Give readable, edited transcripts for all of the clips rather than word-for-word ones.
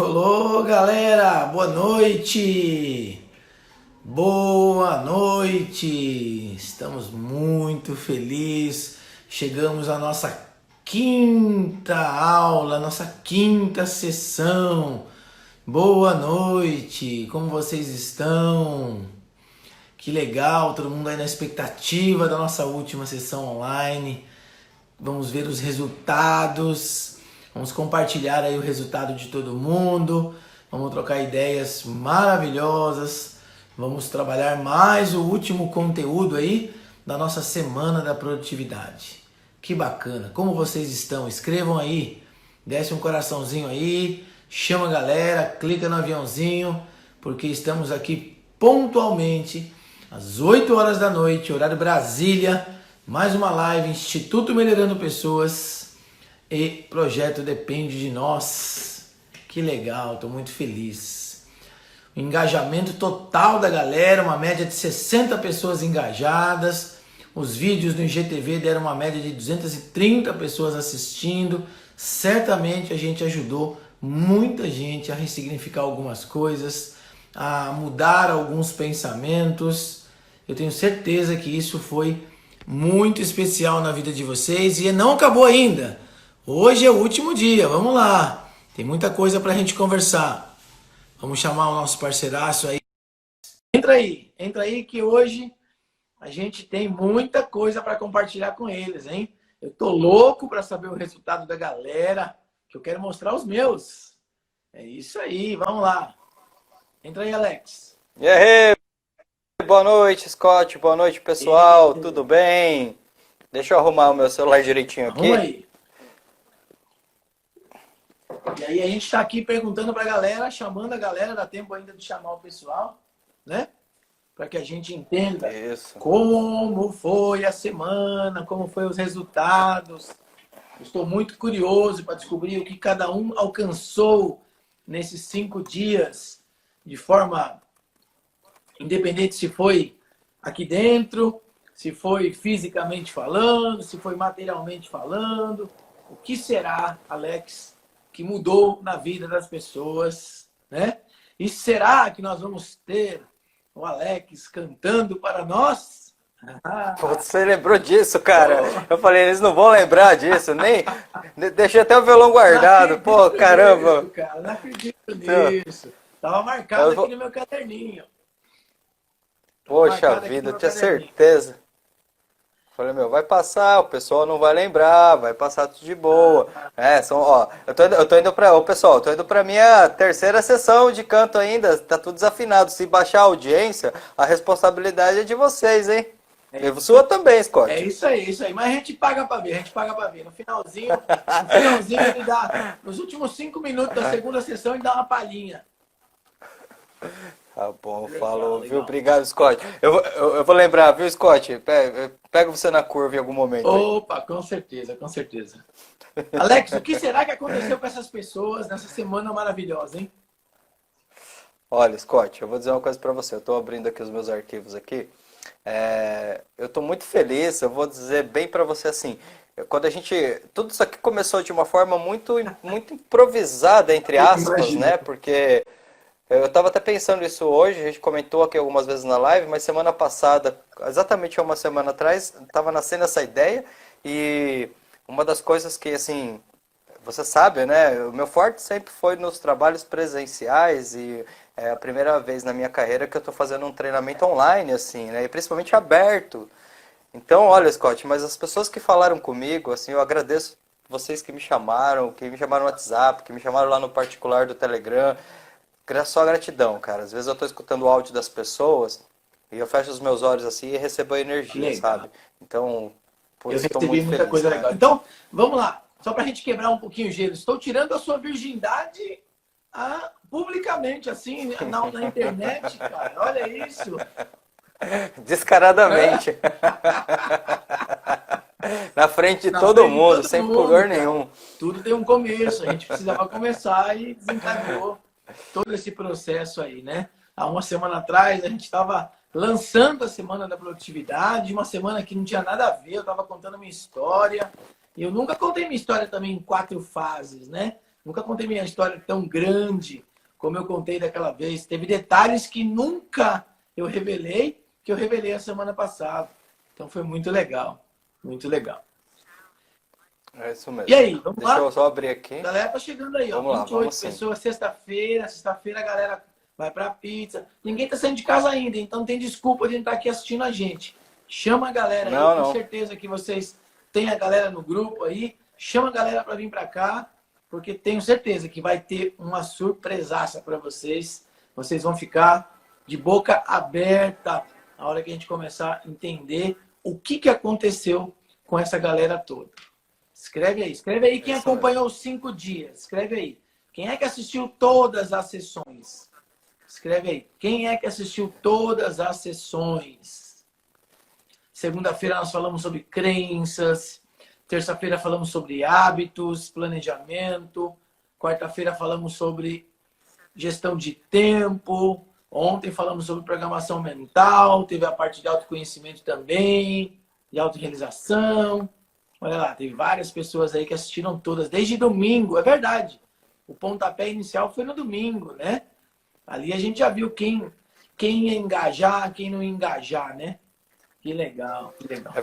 Olô, galera, boa noite. Boa noite. Estamos muito felizes. Chegamos à nossa quinta aula, nossa quinta sessão. Boa noite. Como vocês estão? Que legal, todo mundo aí na expectativa da nossa última sessão online. Vamos ver os resultados. Vamos compartilhar aí o resultado de todo mundo. Vamos trocar ideias maravilhosas. Vamos trabalhar mais o último conteúdo aí da nossa semana da produtividade. Que bacana. Como vocês estão? Escrevam aí. Desce um coraçãozinho aí. Chama a galera. Clica no aviãozinho. Porque estamos aqui pontualmente às 8 horas da noite, horário Brasília. Mais uma live, Instituto Melhorando Pessoas e Projeto Depende de Nós. Que legal, estou muito feliz. O engajamento total da galera, uma média de 60 pessoas engajadas. Os vídeos do IGTV deram uma média de 230 pessoas assistindo. Certamente a gente ajudou muita gente a ressignificar algumas coisas, a mudar alguns pensamentos. Eu tenho certeza que isso foi muito especial na vida de vocês e não acabou ainda. Hoje é o último dia, vamos lá. Tem muita coisa pra gente conversar. Vamos chamar o nosso parceiraço aí. Entra aí que hoje a gente tem muita coisa para compartilhar com eles, hein? Eu tô louco para saber o resultado da galera, que eu quero mostrar os meus. É isso aí, vamos lá. Entra aí, Alex. E aí, boa noite, Scott. Boa noite, pessoal. Tudo bem? Deixa eu arrumar o meu celular direitinho aqui. Arruma aí. E aí a gente está aqui perguntando para a galera, chamando a galera, dá tempo ainda de chamar o pessoal, né? Para que a gente entenda como foi a semana, como foi os resultados. Eu estou muito curioso para descobrir o que cada um alcançou nesses 5 dias, de forma independente se foi aqui dentro, se foi fisicamente falando, se foi materialmente falando. O que será, Alex, que mudou na vida das pessoas, né? E será que nós vamos ter o Alex cantando para nós? Pô, você lembrou disso, cara? Eu falei, eles não vão lembrar disso, nem... Deixei até o violão guardado. Pô, caramba. Nisso, cara, não acredito nisso. Tava marcado aqui no meu caderninho. Poxa vida, eu tinha certeza. Falei, meu, vai passar, o pessoal não vai lembrar, vai passar tudo de boa. Eu tô indo pra... Ô, pessoal, eu tô indo pra minha terceira sessão de canto ainda, tá tudo desafinado. Se baixar a audiência, a responsabilidade é de vocês, hein? E sua também, Scott. É isso aí, isso aí. Mas a gente paga pra ver, a gente paga pra ver. No finalzinho ele dá... Nos últimos 5 minutos da segunda sessão, ele dá uma palhinha. Tá bom, falou, legal. Viu? Obrigado, Scott. Eu vou lembrar, viu, Scott? Pego você na curva em algum momento. Opa, aí. Com certeza, com certeza. Alex, o que será que aconteceu com essas pessoas nessa semana maravilhosa, hein? Olha, Scott, eu vou dizer uma coisa pra você. Eu tô abrindo aqui os meus arquivos aqui. Eu tô muito feliz, eu vou dizer bem pra você assim. Quando a gente... Tudo isso aqui começou de uma forma muito improvisada, entre aspas, né? Porque... Eu estava até pensando isso hoje, a gente comentou aqui algumas vezes na live, mas semana passada, exatamente uma semana atrás, estava nascendo essa ideia e uma das coisas que, assim, você sabe, né, o meu forte sempre foi nos trabalhos presenciais e é a primeira vez na minha carreira que eu estou fazendo um treinamento online, assim, né, e principalmente aberto. Então, olha, Scott, mas as pessoas que falaram comigo, assim, eu agradeço vocês que me chamaram no WhatsApp, que me chamaram lá no particular do Telegram. Só gratidão, cara. Às vezes eu tô escutando o áudio das pessoas e eu fecho os meus olhos assim e recebo a energia, legal. Sabe? Então, eu recebi muito muita feliz, coisa cara. Legal. Então, vamos lá. Só pra gente quebrar um pouquinho o gelo. Estou tirando a sua virgindade publicamente, assim, na internet, cara. Olha isso. Descaradamente. Na frente de todo mundo, sem pudor nenhum. Tudo tem um começo. A gente precisava começar e desencadeou todo esse processo aí, né? Há uma semana atrás a gente estava lançando a Semana da Produtividade, uma semana que não tinha nada a ver, eu estava contando minha história. E eu nunca contei minha história também em 4 fases, né? Nunca contei minha história tão grande como eu contei daquela vez. Teve detalhes que nunca eu revelei, que eu revelei a semana passada. Então foi muito legal. Muito legal. É isso E mesmo. aí, vamos Deixa lá? eu só abrir A aqui. galera tá chegando aí, ó. Vamos lá, 28 vamos sim. pessoas, sexta-feira. Sexta-feira a galera vai pra pizza. Ninguém tá saindo de casa ainda, então não tem desculpa de estar aqui assistindo a gente. Chama a galera aí, eu Não, tenho não. certeza que vocês têm a galera no grupo aí. Chama a galera para vir para cá, porque tenho certeza que vai ter uma surpresaça para vocês. Vocês vão ficar de boca aberta na hora que a gente começar a entender o que aconteceu com essa galera toda. Escreve aí É quem isso mesmo. acompanhou os 5 dias. Escreve aí. Quem é que assistiu todas as sessões? Escreve aí. Quem é que assistiu todas as sessões? Segunda-feira nós falamos sobre crenças. Terça-feira falamos sobre hábitos, planejamento. Quarta-feira falamos sobre gestão de tempo. Ontem falamos sobre programação mental. Teve a parte de autoconhecimento também, de autorrealização. Olha lá, teve várias pessoas aí que assistiram todas, desde domingo. É verdade. O pontapé inicial foi no domingo, né? Ali a gente já viu quem ia engajar, quem não ia engajar, né? Que legal, que legal.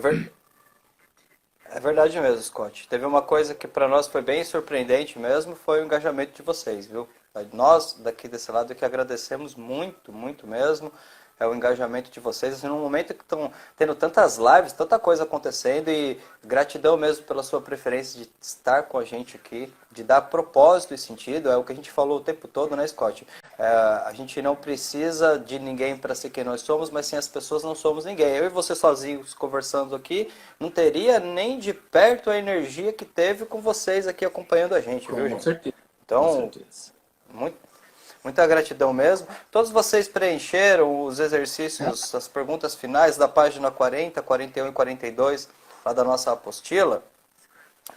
É verdade mesmo, Scott. Teve uma coisa que para nós foi bem surpreendente mesmo, foi o engajamento de vocês, viu? Nós, daqui desse lado, que agradecemos muito, muito mesmo, é o engajamento de vocês. Assim, num momento que estão tendo tantas lives, tanta coisa acontecendo, e gratidão mesmo pela sua preferência de estar com a gente aqui, de dar propósito e sentido, é o que a gente falou o tempo todo, né, Scott? A gente não precisa de ninguém para ser quem nós somos, mas sem as pessoas não somos ninguém. Eu e você sozinhos conversando aqui, não teria nem de perto a energia que teve com vocês aqui acompanhando a gente, viu, gente? Com certeza. Então, Com certeza. muita gratidão mesmo. Todos vocês preencheram os exercícios, as perguntas finais da página 40, 41 e 42 lá da nossa apostila,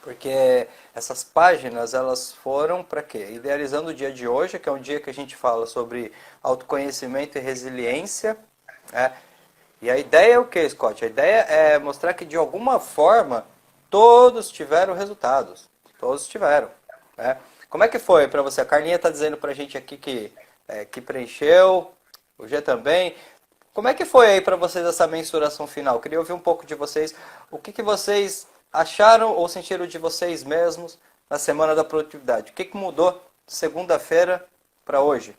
porque essas páginas elas foram para quê? Idealizando o dia de hoje, que é um dia que a gente fala sobre autoconhecimento e resiliência, né? E a ideia é o que, Scott? A ideia é mostrar que de alguma forma todos tiveram resultados. Todos tiveram, né? Como é que foi para você? A Carlinha está dizendo para a gente aqui que preencheu, o G também. Como é que foi aí para vocês essa mensuração final? Queria ouvir um pouco de vocês. O que vocês acharam ou sentiram de vocês mesmos na Semana da Produtividade? O que mudou de segunda-feira para hoje?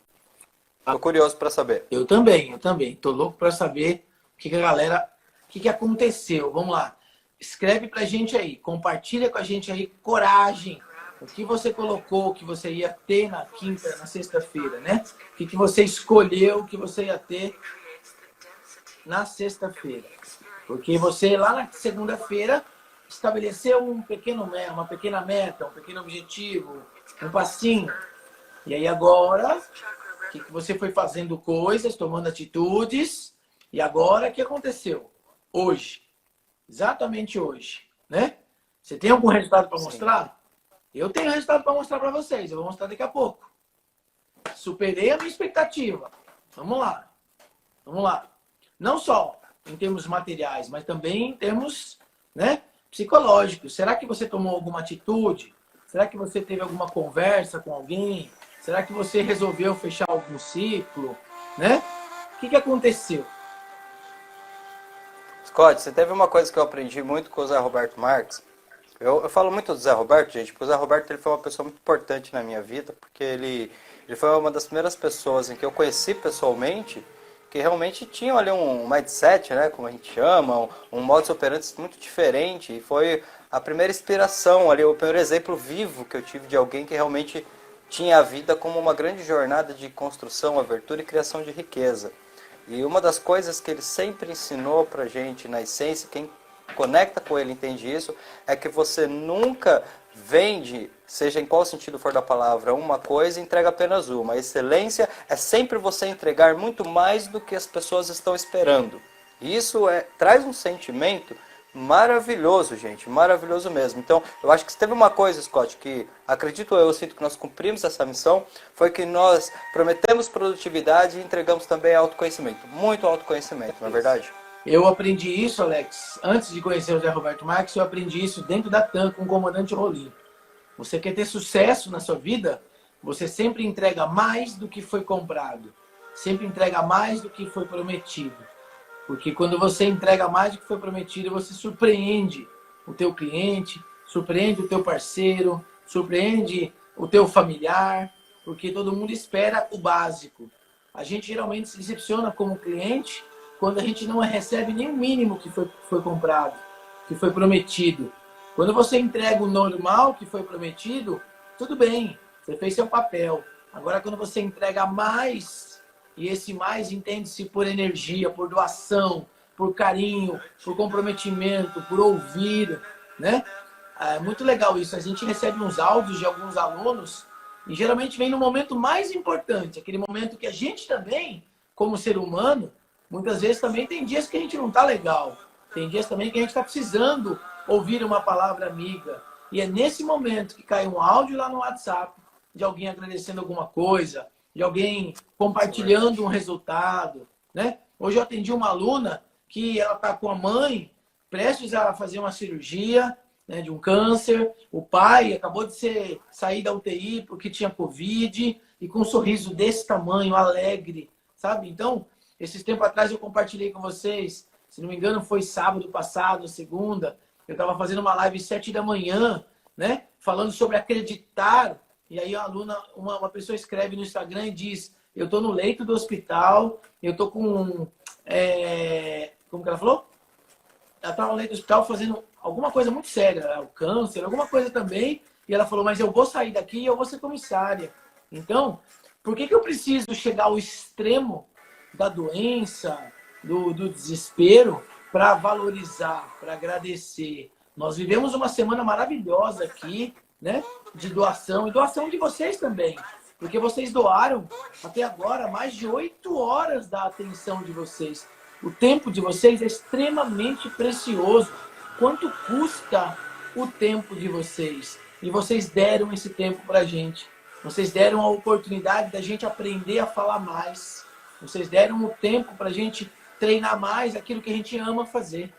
Estou curioso para saber. Eu também. Tô louco para saber o que a galera, o que aconteceu. Vamos lá. Escreve pra gente aí, compartilha com a gente aí, coragem. O que você colocou que você ia ter na quinta, na sexta-feira, né? O que você escolheu que você ia ter na sexta-feira. Porque você lá na segunda-feira estabeleceu uma pequena meta, um pequeno objetivo, um passinho. E aí agora, o que você foi fazendo coisas, tomando atitudes, e agora o que aconteceu? Hoje. Exatamente hoje, né? Você tem algum resultado para mostrar? Eu tenho resultado para mostrar para vocês. Eu vou mostrar daqui a pouco. Superei a minha expectativa. Vamos lá. Vamos lá. Não só em termos materiais, mas também em termos, né, psicológicos. Será que você tomou alguma atitude? Será que você teve alguma conversa com alguém? Será que você resolveu fechar algum ciclo? Né? O que aconteceu? Scott, você teve uma coisa que eu aprendi muito com o Zé Roberto Marques. Eu falo muito do Zé Roberto, gente, porque o Zé Roberto ele foi uma pessoa muito importante na minha vida, porque ele foi uma das primeiras pessoas em que eu conheci pessoalmente, que realmente tinham ali um mindset, né, como a gente chama, um modus operandi muito diferente, e foi a primeira inspiração ali, o primeiro exemplo vivo que eu tive de alguém que realmente tinha a vida como uma grande jornada de construção, abertura e criação de riqueza. E uma das coisas que ele sempre ensinou pra gente, na essência, quem conecta com ele entende isso, é que você nunca vende, seja em qual sentido for da palavra, uma coisa e entrega apenas uma. A excelência é sempre você entregar muito mais do que as pessoas estão esperando. E isso traz um sentimento maravilhoso, gente, maravilhoso mesmo. Então, eu acho que se teve uma coisa, Scott, que acredito eu sinto que nós cumprimos essa missão, foi que nós prometemos produtividade e entregamos também autoconhecimento. Muito autoconhecimento, não é verdade? Eu aprendi isso, Alex, antes de conhecer o Zé Roberto Marques, eu aprendi isso dentro da TAM com o comandante Rolim. Você quer ter sucesso na sua vida, você sempre entrega mais do que foi comprado. Sempre entrega mais do que foi prometido. Porque quando você entrega mais do que foi prometido, você surpreende o teu cliente, surpreende o teu parceiro, surpreende o teu familiar, porque todo mundo espera o básico. A gente geralmente se decepciona como cliente quando a gente não recebe nem o mínimo que foi comprado, que foi prometido. Quando você entrega o normal que foi prometido, tudo bem, você fez seu papel. Agora, quando você entrega mais, e esse mais entende-se por energia, por doação, por carinho, por comprometimento, por ouvir, né? É muito legal isso. A gente recebe uns áudios de alguns alunos e geralmente vem no momento mais importante, aquele momento que a gente também, como ser humano, muitas vezes também tem dias que a gente não está legal. Tem dias também que a gente está precisando ouvir uma palavra amiga. E é nesse momento que cai um áudio lá no WhatsApp de alguém agradecendo alguma coisa, de alguém compartilhando um resultado, né? Hoje eu atendi uma aluna que ela está com a mãe prestes a fazer uma cirurgia, né, de um câncer. O pai acabou de sair da UTI porque tinha Covid e com um sorriso desse tamanho, alegre, sabe? Então, esses tempos atrás eu compartilhei com vocês, se não me engano foi sábado passado, segunda, eu estava fazendo uma live 7 da manhã, né? Falando sobre acreditar. E aí a aluna, uma pessoa escreve no Instagram e diz, eu estou no leito do hospital, eu estou com... como que ela falou? Ela estava no leito do hospital fazendo alguma coisa muito séria, o câncer, alguma coisa também. E ela falou, mas eu vou sair daqui e eu vou ser comissária. Então, por que eu preciso chegar ao extremo da doença, do desespero, para valorizar, para agradecer? Nós vivemos uma semana maravilhosa aqui, né? De doação, e doação de vocês também. Porque vocês doaram, até agora, mais de 8 horas da atenção de vocês. O tempo de vocês é extremamente precioso. Quanto custa o tempo de vocês? E vocês deram esse tempo para a gente. Vocês deram a oportunidade da gente aprender a falar mais. Vocês deram o tempo para a gente treinar mais aquilo que a gente ama fazer.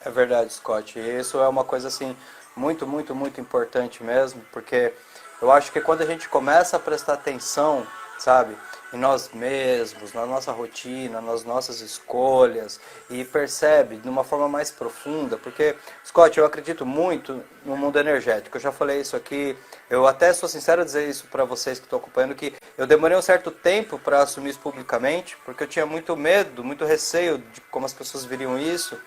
É verdade, Scott. E isso é uma coisa assim muito, muito, muito importante mesmo, porque eu acho que quando a gente começa a prestar atenção, sabe, em nós mesmos, na nossa rotina, nas nossas escolhas, e percebe de uma forma mais profunda, porque, Scott, eu acredito muito no mundo energético. Eu já falei isso aqui, eu até sou sincero dizer isso para vocês que estão acompanhando, que eu demorei um certo tempo para assumir isso publicamente, porque eu tinha muito medo, muito receio de como as pessoas viriam isso.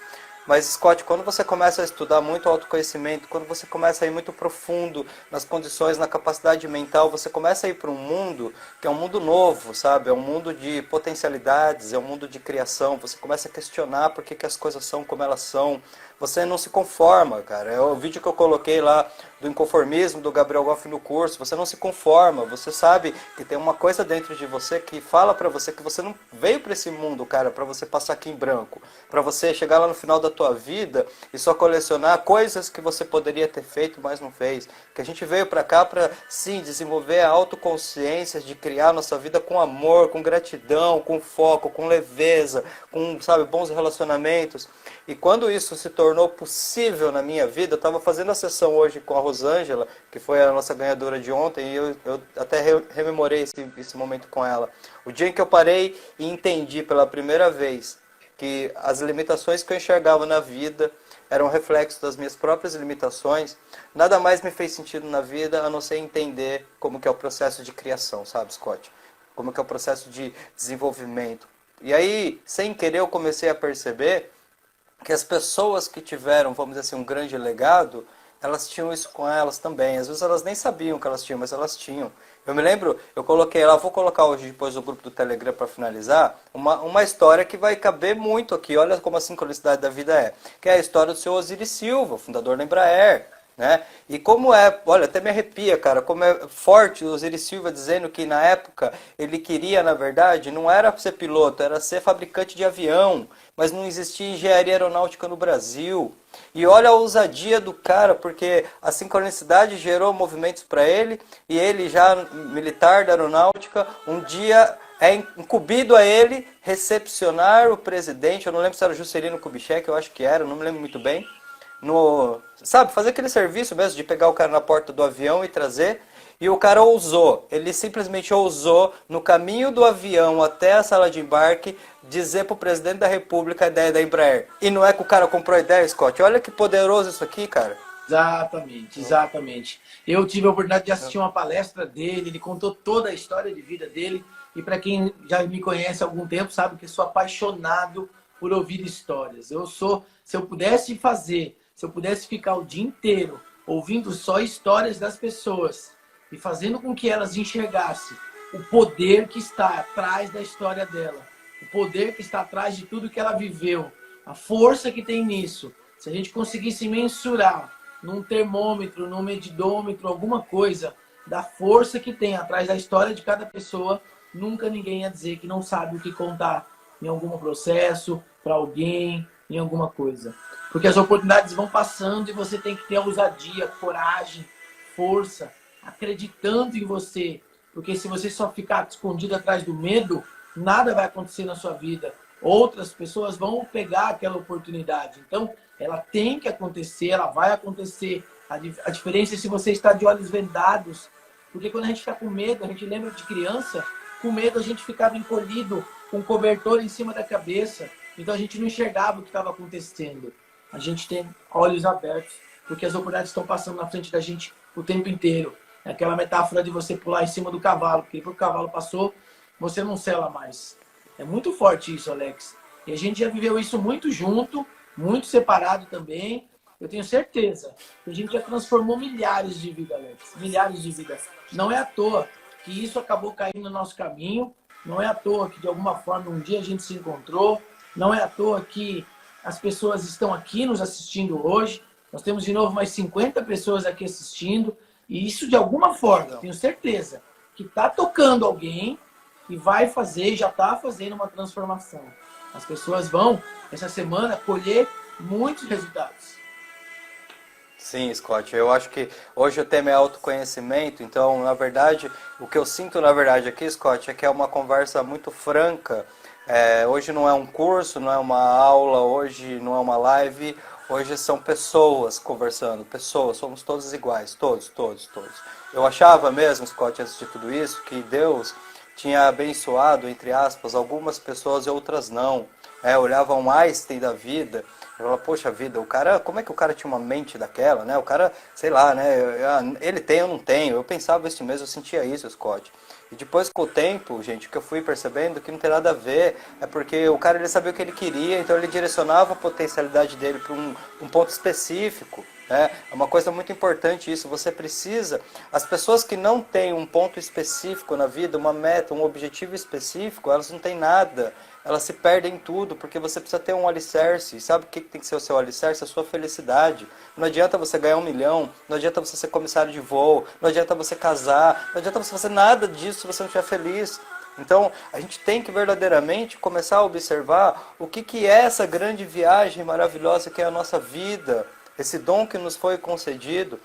Mas, Scott, quando você começa a estudar muito autoconhecimento, quando você começa a ir muito profundo nas condições, na capacidade mental, você começa a ir para um mundo que é um mundo novo, sabe? É um mundo de potencialidades, é um mundo de criação. Você começa a questionar por que as coisas são como elas são. Você não se conforma, cara. É o vídeo que eu coloquei lá do inconformismo do Gabriel Goff no curso. Você não se conforma. Você sabe que tem uma coisa dentro de você que fala pra você que você não veio pra esse mundo, cara, pra você passar aqui em branco. Pra você chegar lá no final da tua vida e só colecionar coisas que você poderia ter feito, mas não fez. Que a gente veio pra cá pra, sim, desenvolver a autoconsciência de criar a nossa vida com amor, com gratidão, com foco, com leveza, com, sabe, bons relacionamentos. E quando isso se tornou possível na minha vida, eu estava fazendo a sessão hoje com a Rosângela, que foi a nossa ganhadora de ontem, e eu até rememorei esse momento com ela. O dia em que eu parei e entendi pela primeira vez que as limitações que eu enxergava na vida eram reflexo das minhas próprias limitações, nada mais me fez sentido na vida a não ser entender como que é o processo de criação, sabe, Scott? Como que é o processo de desenvolvimento. E aí, sem querer, eu comecei a perceber que as pessoas que tiveram, vamos dizer assim, um grande legado, elas tinham isso com elas também. Às vezes elas nem sabiam que elas tinham, mas elas tinham. Eu me lembro, eu coloquei lá, vou colocar hoje depois do grupo do Telegram para finalizar, uma história que vai caber muito aqui. Olha como a sincronicidade da vida é. Que é a história do seu Osiris Silva, fundador da Embraer. Né? E como é, olha, até me arrepia, cara, como é forte o Osiris Silva dizendo que na época ele queria, na verdade, não era ser piloto, era ser fabricante de avião, mas não existia engenharia aeronáutica no Brasil. E olha a ousadia do cara, porque a sincronicidade gerou movimentos para ele, e ele já militar da aeronáutica, um dia é incumbido a ele recepcionar o presidente, eu não lembro se era Juscelino Kubitschek, eu acho que era, não me lembro muito bem, sabe, fazer aquele serviço mesmo de pegar o cara na porta do avião e trazer. E o cara ousou, ele simplesmente ousou, no caminho do avião até a sala de embarque, dizer para o presidente da República a ideia da Embraer. E não é que o cara comprou a ideia, Scott? Olha que poderoso isso aqui, cara. Exatamente, exatamente. Eu tive a oportunidade de assistir uma palestra dele, ele contou toda a história de vida dele. E para quem já me conhece há algum tempo, sabe que eu sou apaixonado por ouvir histórias. Se eu pudesse se eu pudesse ficar o dia inteiro ouvindo só histórias das pessoas e fazendo com que elas enxergassem o poder que está atrás da história dela, o poder que está atrás de tudo que ela viveu, a força que tem nisso. Se a gente conseguisse mensurar num termômetro, num medidômetro, alguma coisa da força que tem atrás da história de cada pessoa, nunca ninguém ia dizer que não sabe o que contar em algum processo, para alguém, em alguma coisa. Porque as oportunidades vão passando e você tem que ter a ousadia, coragem, força, acreditando em você. Porque se você só ficar escondido atrás do medo, nada vai acontecer na sua vida. Outras pessoas vão pegar aquela oportunidade. Então, ela tem que acontecer, ela vai acontecer. A diferença é se você está de olhos vendados. Porque quando a gente está com medo, a gente lembra de criança, com medo a gente ficava encolhido, com um cobertor em cima da cabeça. Então a gente não enxergava o que estava acontecendo. A gente tem olhos abertos, porque as oportunidades estão passando na frente da gente o tempo inteiro. É aquela metáfora de você pular em cima do cavalo, porque depois que o cavalo passou, você não sela mais. É muito forte isso, Alex. E a gente já viveu isso muito junto, muito separado também. Eu tenho certeza que a gente já transformou milhares de vidas, Alex. Milhares de vidas. Não é à toa que isso acabou caindo no nosso caminho. Não é à toa que, de alguma forma, um dia a gente se encontrou. Não é à toa que as pessoas estão aqui nos assistindo hoje. Nós temos, de novo, mais 50 pessoas aqui assistindo. E isso, de alguma forma, tenho certeza, que está tocando alguém e vai fazer, já está fazendo uma transformação. As pessoas vão, essa semana, colher muitos resultados. Sim, Scott, eu acho que hoje o tema é autoconhecimento, então, na verdade, o que eu sinto, na verdade, aqui, Scott, é que é uma conversa muito franca. Hoje não é um curso, não é uma aula, hoje não é uma live, hoje são pessoas conversando, pessoas, somos todos iguais, todos, todos, todos. Eu achava mesmo, Scott, antes de tudo isso, que Deus tinha abençoado, entre aspas, algumas pessoas e outras não. Olhava um Einstein da vida, eu falava, poxa vida, o cara, como é que o cara tinha uma mente daquela, né? O cara, sei lá, né? Ele tem, eu não tenho. Eu pensava isso mesmo, eu sentia isso, Scott. E depois com o tempo, gente, o que eu fui percebendo que não tem nada a ver, é porque o cara ele sabia o que ele queria, então ele direcionava a potencialidade dele para um ponto específico. É uma coisa muito importante isso, você precisa, as pessoas que não têm um ponto específico na vida, uma meta, um objetivo específico, elas não têm nada, elas se perdem em tudo, porque você precisa ter um alicerce, e sabe o que tem que ser o seu alicerce? A sua felicidade. Não adianta você ganhar 1 milhão, não adianta você ser comissário de voo, não adianta você casar, não adianta você fazer nada disso se você não estiver feliz. Então, a gente tem que verdadeiramente começar a observar o que é essa grande viagem maravilhosa que é a nossa vida, esse dom que nos foi concedido.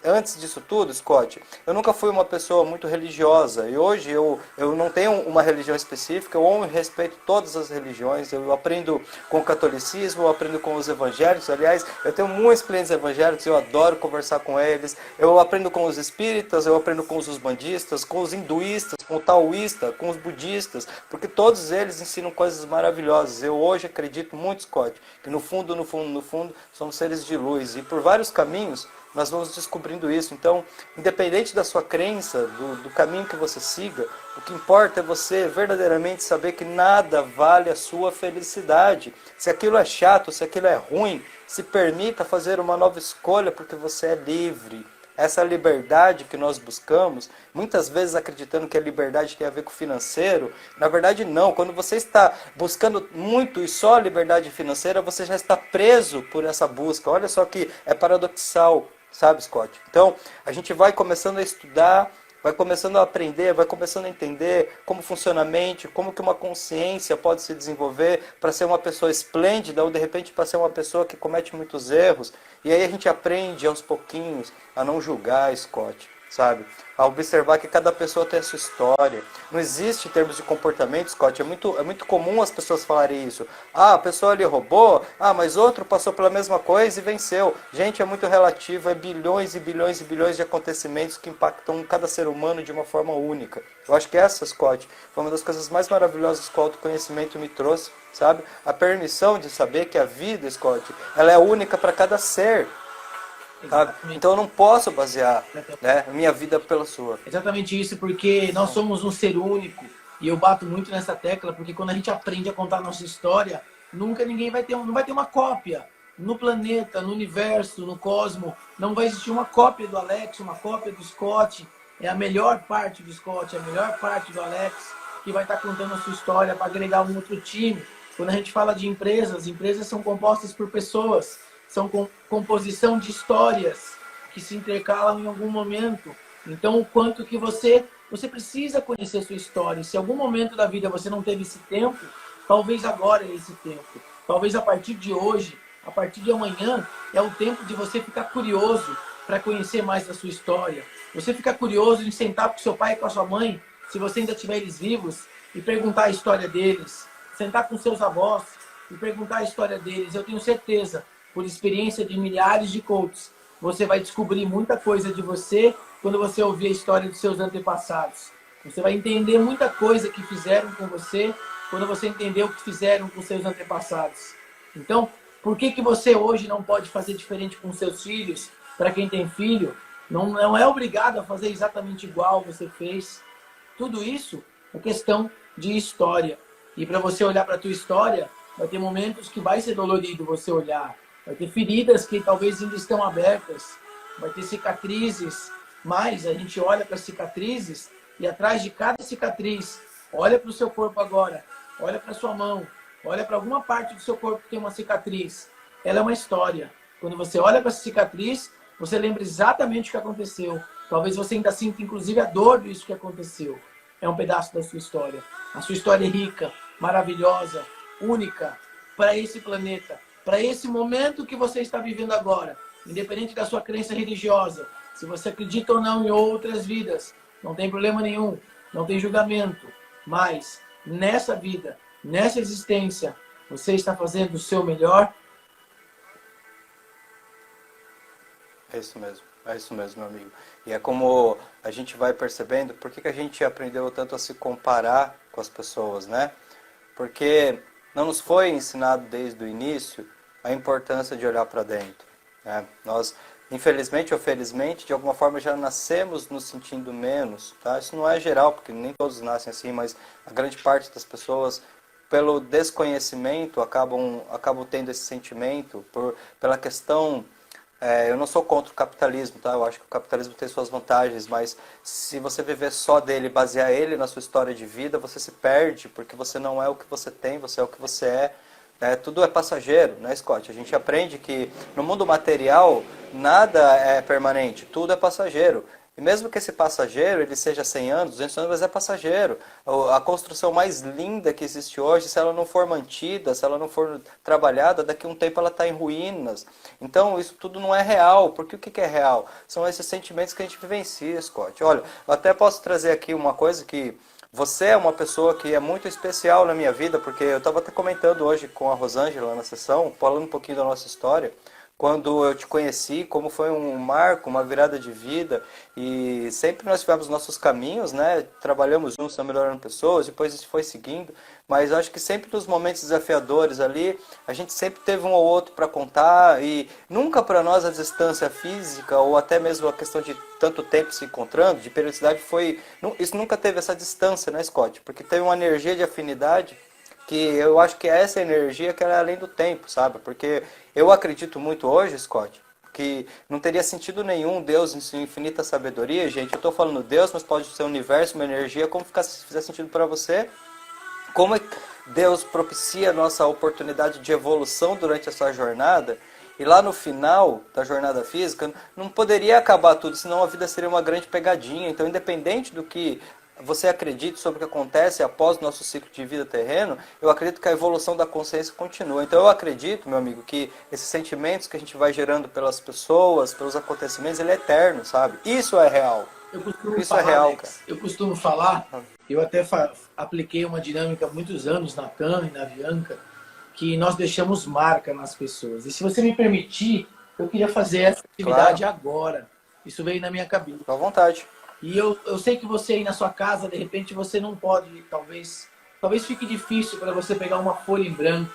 Antes disso tudo, Scott, eu nunca fui uma pessoa muito religiosa. E hoje eu não tenho uma religião específica, eu honro e respeito todas as religiões. Eu aprendo com o catolicismo, eu aprendo com os evangélicos. Aliás, eu tenho muitos clientes evangélicos, eu adoro conversar com eles. Eu aprendo com os espíritas, eu aprendo com os umbandistas, com os hinduístas, com o taoísta, com os budistas, porque todos eles ensinam coisas maravilhosas. Eu hoje acredito muito, Scott, que no fundo, no fundo, no fundo, somos seres de luz. E por vários caminhos, nós vamos descobrindo isso. Então, independente da sua crença, do caminho que você siga, o que importa é você verdadeiramente saber que nada vale a sua felicidade. Se aquilo é chato, se aquilo é ruim, se permita fazer uma nova escolha, porque você é livre. Essa liberdade que nós buscamos, muitas vezes acreditando que a liberdade tem a ver com o financeiro, na verdade não. Quando você está buscando muito e só a liberdade financeira, você já está preso por essa busca. Olha só que é paradoxal, sabe, Scott? Então, a gente vai começando a estudar, vai começando a aprender, vai começando a entender como funciona a mente, como que uma consciência pode se desenvolver para ser uma pessoa esplêndida ou de repente para ser uma pessoa que comete muitos erros. E aí a gente aprende aos pouquinhos a não julgar, Scott. sabe? A observar que cada pessoa tem a sua história. Não existe em termos de comportamento, Scott, é muito comum as pessoas falarem isso. Ah, a pessoa ali roubou, mas outro passou pela mesma coisa e venceu. Gente, é muito relativo, é bilhões e bilhões e bilhões de acontecimentos que impactam cada ser humano de uma forma única. Eu acho que essa, Scott, foi uma das coisas mais maravilhosas que o autoconhecimento me trouxe, sabe? A permissão de saber que a vida, Scott, ela é única para cada ser. Sabe? Então eu não posso basear, né, a minha vida pela sua. Exatamente isso, porque nós somos um ser único. E eu bato muito nessa tecla, porque quando a gente aprende a contar a nossa história, nunca ninguém vai ter, não vai ter uma cópia. No planeta, no universo, no cosmo, não vai existir uma cópia do Alex, uma cópia do Scott. É a melhor parte do Scott, é a melhor parte do Alex, que vai estar contando a sua história para agregar um outro time. Quando a gente fala de empresas, empresas são compostas por pessoas. São composição de histórias que se intercalam em algum momento. Então, o quanto que você precisa conhecer a sua história. E se em algum momento da vida você não teve esse tempo, talvez agora é esse tempo. Talvez a partir de hoje, a partir de amanhã, é o tempo de você ficar curioso para conhecer mais da sua história. Você ficar curioso em sentar com seu pai e com a sua mãe, se você ainda tiver eles vivos, e perguntar a história deles. Sentar com seus avós e perguntar a história deles. Eu tenho certeza, por experiência de milhares de coaches, você vai descobrir muita coisa de você quando você ouvir a história dos seus antepassados. Você vai entender muita coisa que fizeram com você quando você entender o que fizeram com seus antepassados. Então, por que você hoje não pode fazer diferente com seus filhos? Para quem tem filho, não é obrigado a fazer exatamente igual você fez. Tudo isso é questão de história. E para você olhar para a tua história, vai ter momentos que vai ser dolorido você olhar. Vai ter feridas que talvez ainda estão abertas. Vai ter cicatrizes. Mas a gente olha para as cicatrizes e atrás de cada cicatriz, olha para o seu corpo agora. Olha para a sua mão. Olha para alguma parte do seu corpo que tem uma cicatriz. Ela é uma história. Quando você olha para essa cicatriz, você lembra exatamente o que aconteceu. Talvez você ainda sinta, inclusive, a dor disso que aconteceu. É um pedaço da sua história. A sua história é rica, maravilhosa, única para esse planeta. Para esse momento que você está vivendo agora, independente da sua crença religiosa, se você acredita ou não em outras vidas, não tem problema nenhum, não tem julgamento, mas nessa vida, nessa existência, você está fazendo o seu melhor. É isso mesmo, meu amigo. E é como a gente vai percebendo, por que a gente aprendeu tanto a se comparar com as pessoas, né? Porque não nos foi ensinado desde o início a importância de olhar para dentro, né? Nós, infelizmente ou felizmente, de alguma forma já nascemos nos sentindo menos, tá? Isso não é geral, porque nem todos nascem assim, mas a grande parte das pessoas, pelo desconhecimento, acabam tendo esse sentimento, pela questão... eu não sou contra o capitalismo, tá? Eu acho que o capitalismo tem suas vantagens, mas se você viver só dele, basear ele na sua história de vida, você se perde, porque você não é o que você tem, você é o que você é. Tudo é passageiro, né, Scott? A gente aprende que no mundo material nada é permanente, tudo é passageiro. E mesmo que esse passageiro ele seja 100 anos, 200 anos, mas é passageiro. A construção mais linda que existe hoje, se ela não for mantida, se ela não for trabalhada, daqui a um tempo ela está em ruínas. Então isso tudo não é real, porque o que é real? São esses sentimentos que a gente vivencia, Scott. Olha, eu até posso trazer aqui uma coisa que... Você é uma pessoa que é muito especial na minha vida, porque eu estava até comentando hoje com a Rosângela na sessão, falando um pouquinho da nossa história, quando eu te conheci, como foi um marco, uma virada de vida, e sempre nós tivemos nossos caminhos, né? Trabalhamos juntos, melhorando pessoas, depois isso foi seguindo, mas eu acho que sempre nos momentos desafiadores ali, a gente sempre teve um ou outro para contar, e nunca para nós a distância física, ou até mesmo a questão de tanto tempo se encontrando, de periodicidade, isso nunca teve essa distância, né, Scott? Porque teve uma energia de afinidade, que eu acho que é essa energia que ela é além do tempo, sabe? Porque eu acredito muito hoje, Scott, que não teria sentido nenhum Deus em sua infinita sabedoria, gente. Eu estou falando Deus, mas pode ser um universo, uma energia, como fizer sentido para você. Como Deus propicia a nossa oportunidade de evolução durante essa jornada. E lá no final da jornada física, não poderia acabar tudo, senão a vida seria uma grande pegadinha. Então, independente do que você acredite sobre o que acontece após o nosso ciclo de vida terreno, eu acredito que a evolução da consciência continua. Então eu acredito, meu amigo, que esses sentimentos que a gente vai gerando pelas pessoas, pelos acontecimentos, ele é eterno, sabe? Isso é real. eu costumo Isso é falar, real, cara. Alex, eu costumo falar, eu até apliquei uma dinâmica há muitos anos na TAM e na Avianca, que nós deixamos marca nas pessoas. E se você me permitir, eu queria fazer essa Claro, atividade agora. Isso veio na minha cabeça. à vontade. E eu sei que você aí na sua casa, de repente, você não pode, talvez fique difícil para você pegar uma folha em branco,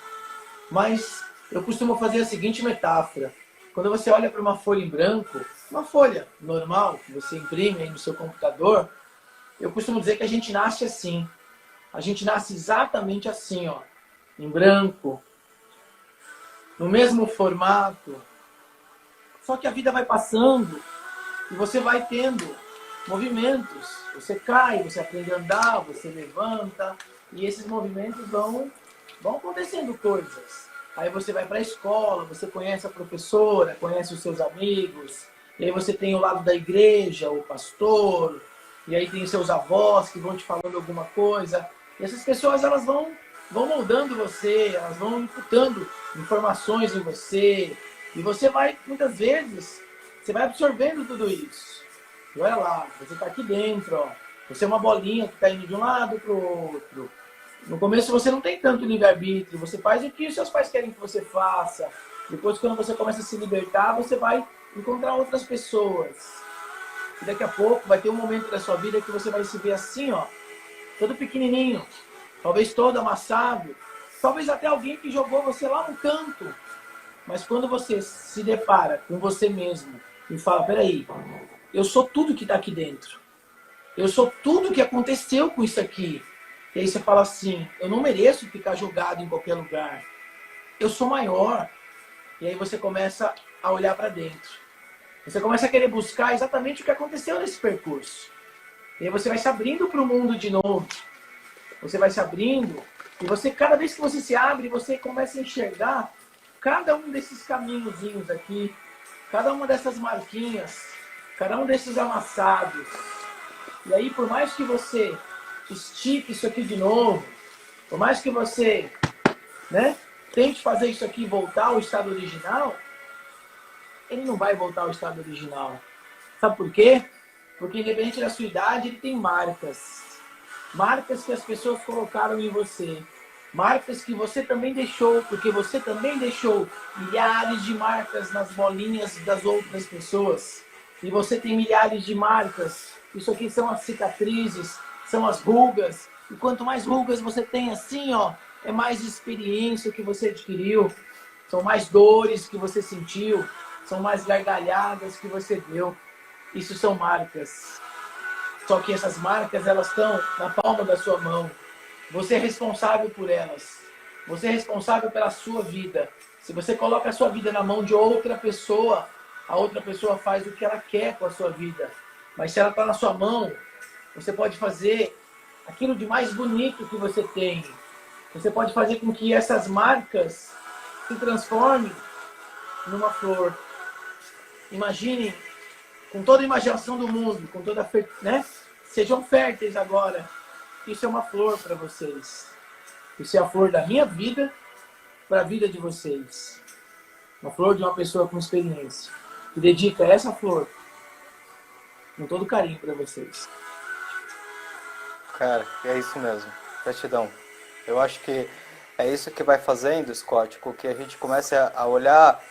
mas eu costumo fazer a seguinte metáfora. Quando você olha para uma folha em branco, uma folha normal que você imprime aí no seu computador, eu costumo dizer que a gente nasce assim. A gente nasce exatamente assim, ó, em branco, no mesmo formato. Só que a vida vai passando e você vai tendo movimentos. Você cai, você aprende a andar, você levanta e esses movimentos vão acontecendo coisas. Aí você vai para a escola, você conhece a professora, conhece os seus amigos, e aí você tem o lado da igreja, o pastor, e aí tem os seus avós que vão te falando alguma coisa. E essas pessoas elas vão moldando você, elas vão imputando informações em você, e você vai, muitas vezes, você vai absorvendo tudo isso. E olha lá, você está aqui dentro, ó. Você é uma bolinha que está indo de um lado para o outro. No começo você não tem tanto livre-arbítrio, você faz o que os seus pais querem que você faça. Depois, quando você começa a se libertar, você vai encontrar outras pessoas. E daqui a pouco vai ter um momento da sua vida que você vai se ver assim, ó, todo pequenininho, talvez todo amassado, talvez até alguém que jogou você lá no canto. Mas quando você se depara com você mesmo e fala, peraí, eu sou tudo que está aqui dentro. Eu sou tudo que aconteceu com isso aqui. E aí você fala assim, eu não mereço ficar jogado em qualquer lugar. Eu sou maior. E aí você começa a olhar para dentro. Você começa a querer buscar exatamente o que aconteceu nesse percurso. E aí você vai se abrindo para o mundo de novo. Você vai se abrindo. E você, cada vez que você se abre, você começa a enxergar cada um desses caminhozinhos aqui, cada uma dessas marquinhas, cada um desses amassados. E aí, por mais que você estique isso aqui de novo, por mais que você, né, tente fazer isso aqui voltar ao estado original, ele não vai voltar ao estado original. Sabe por quê? Porque independente da sua idade, ele tem marcas. Marcas que as pessoas colocaram em você. Marcas que você também deixou, porque você também deixou milhares de marcas nas bolinhas das outras pessoas. E você tem milhares de marcas. Isso aqui são as cicatrizes, são as rugas. E quanto mais rugas você tem assim, ó, é mais experiência que você adquiriu. São mais dores que você sentiu. São mais gargalhadas que você deu. Isso são marcas. Só que essas marcas, elas estão na palma da sua mão. Você é responsável por elas. Você é responsável pela sua vida. Se você coloca a sua vida na mão de outra pessoa, a outra pessoa faz o que ela quer com a sua vida. Mas se ela está na sua mão, você pode fazer aquilo de mais bonito que você tem. Você pode fazer com que essas marcas se transformem numa flor. Imaginem, com toda a imaginação do mundo, com toda a, né? Sejam férteis agora. Isso é uma flor para vocês. Isso é a flor da minha vida para a vida de vocês. Uma flor de uma pessoa com experiência. Que dedica essa flor com todo carinho para vocês. Cara, é isso mesmo. Gratidão. Eu acho que é isso que vai fazendo, Scott, com que a gente comece a olhar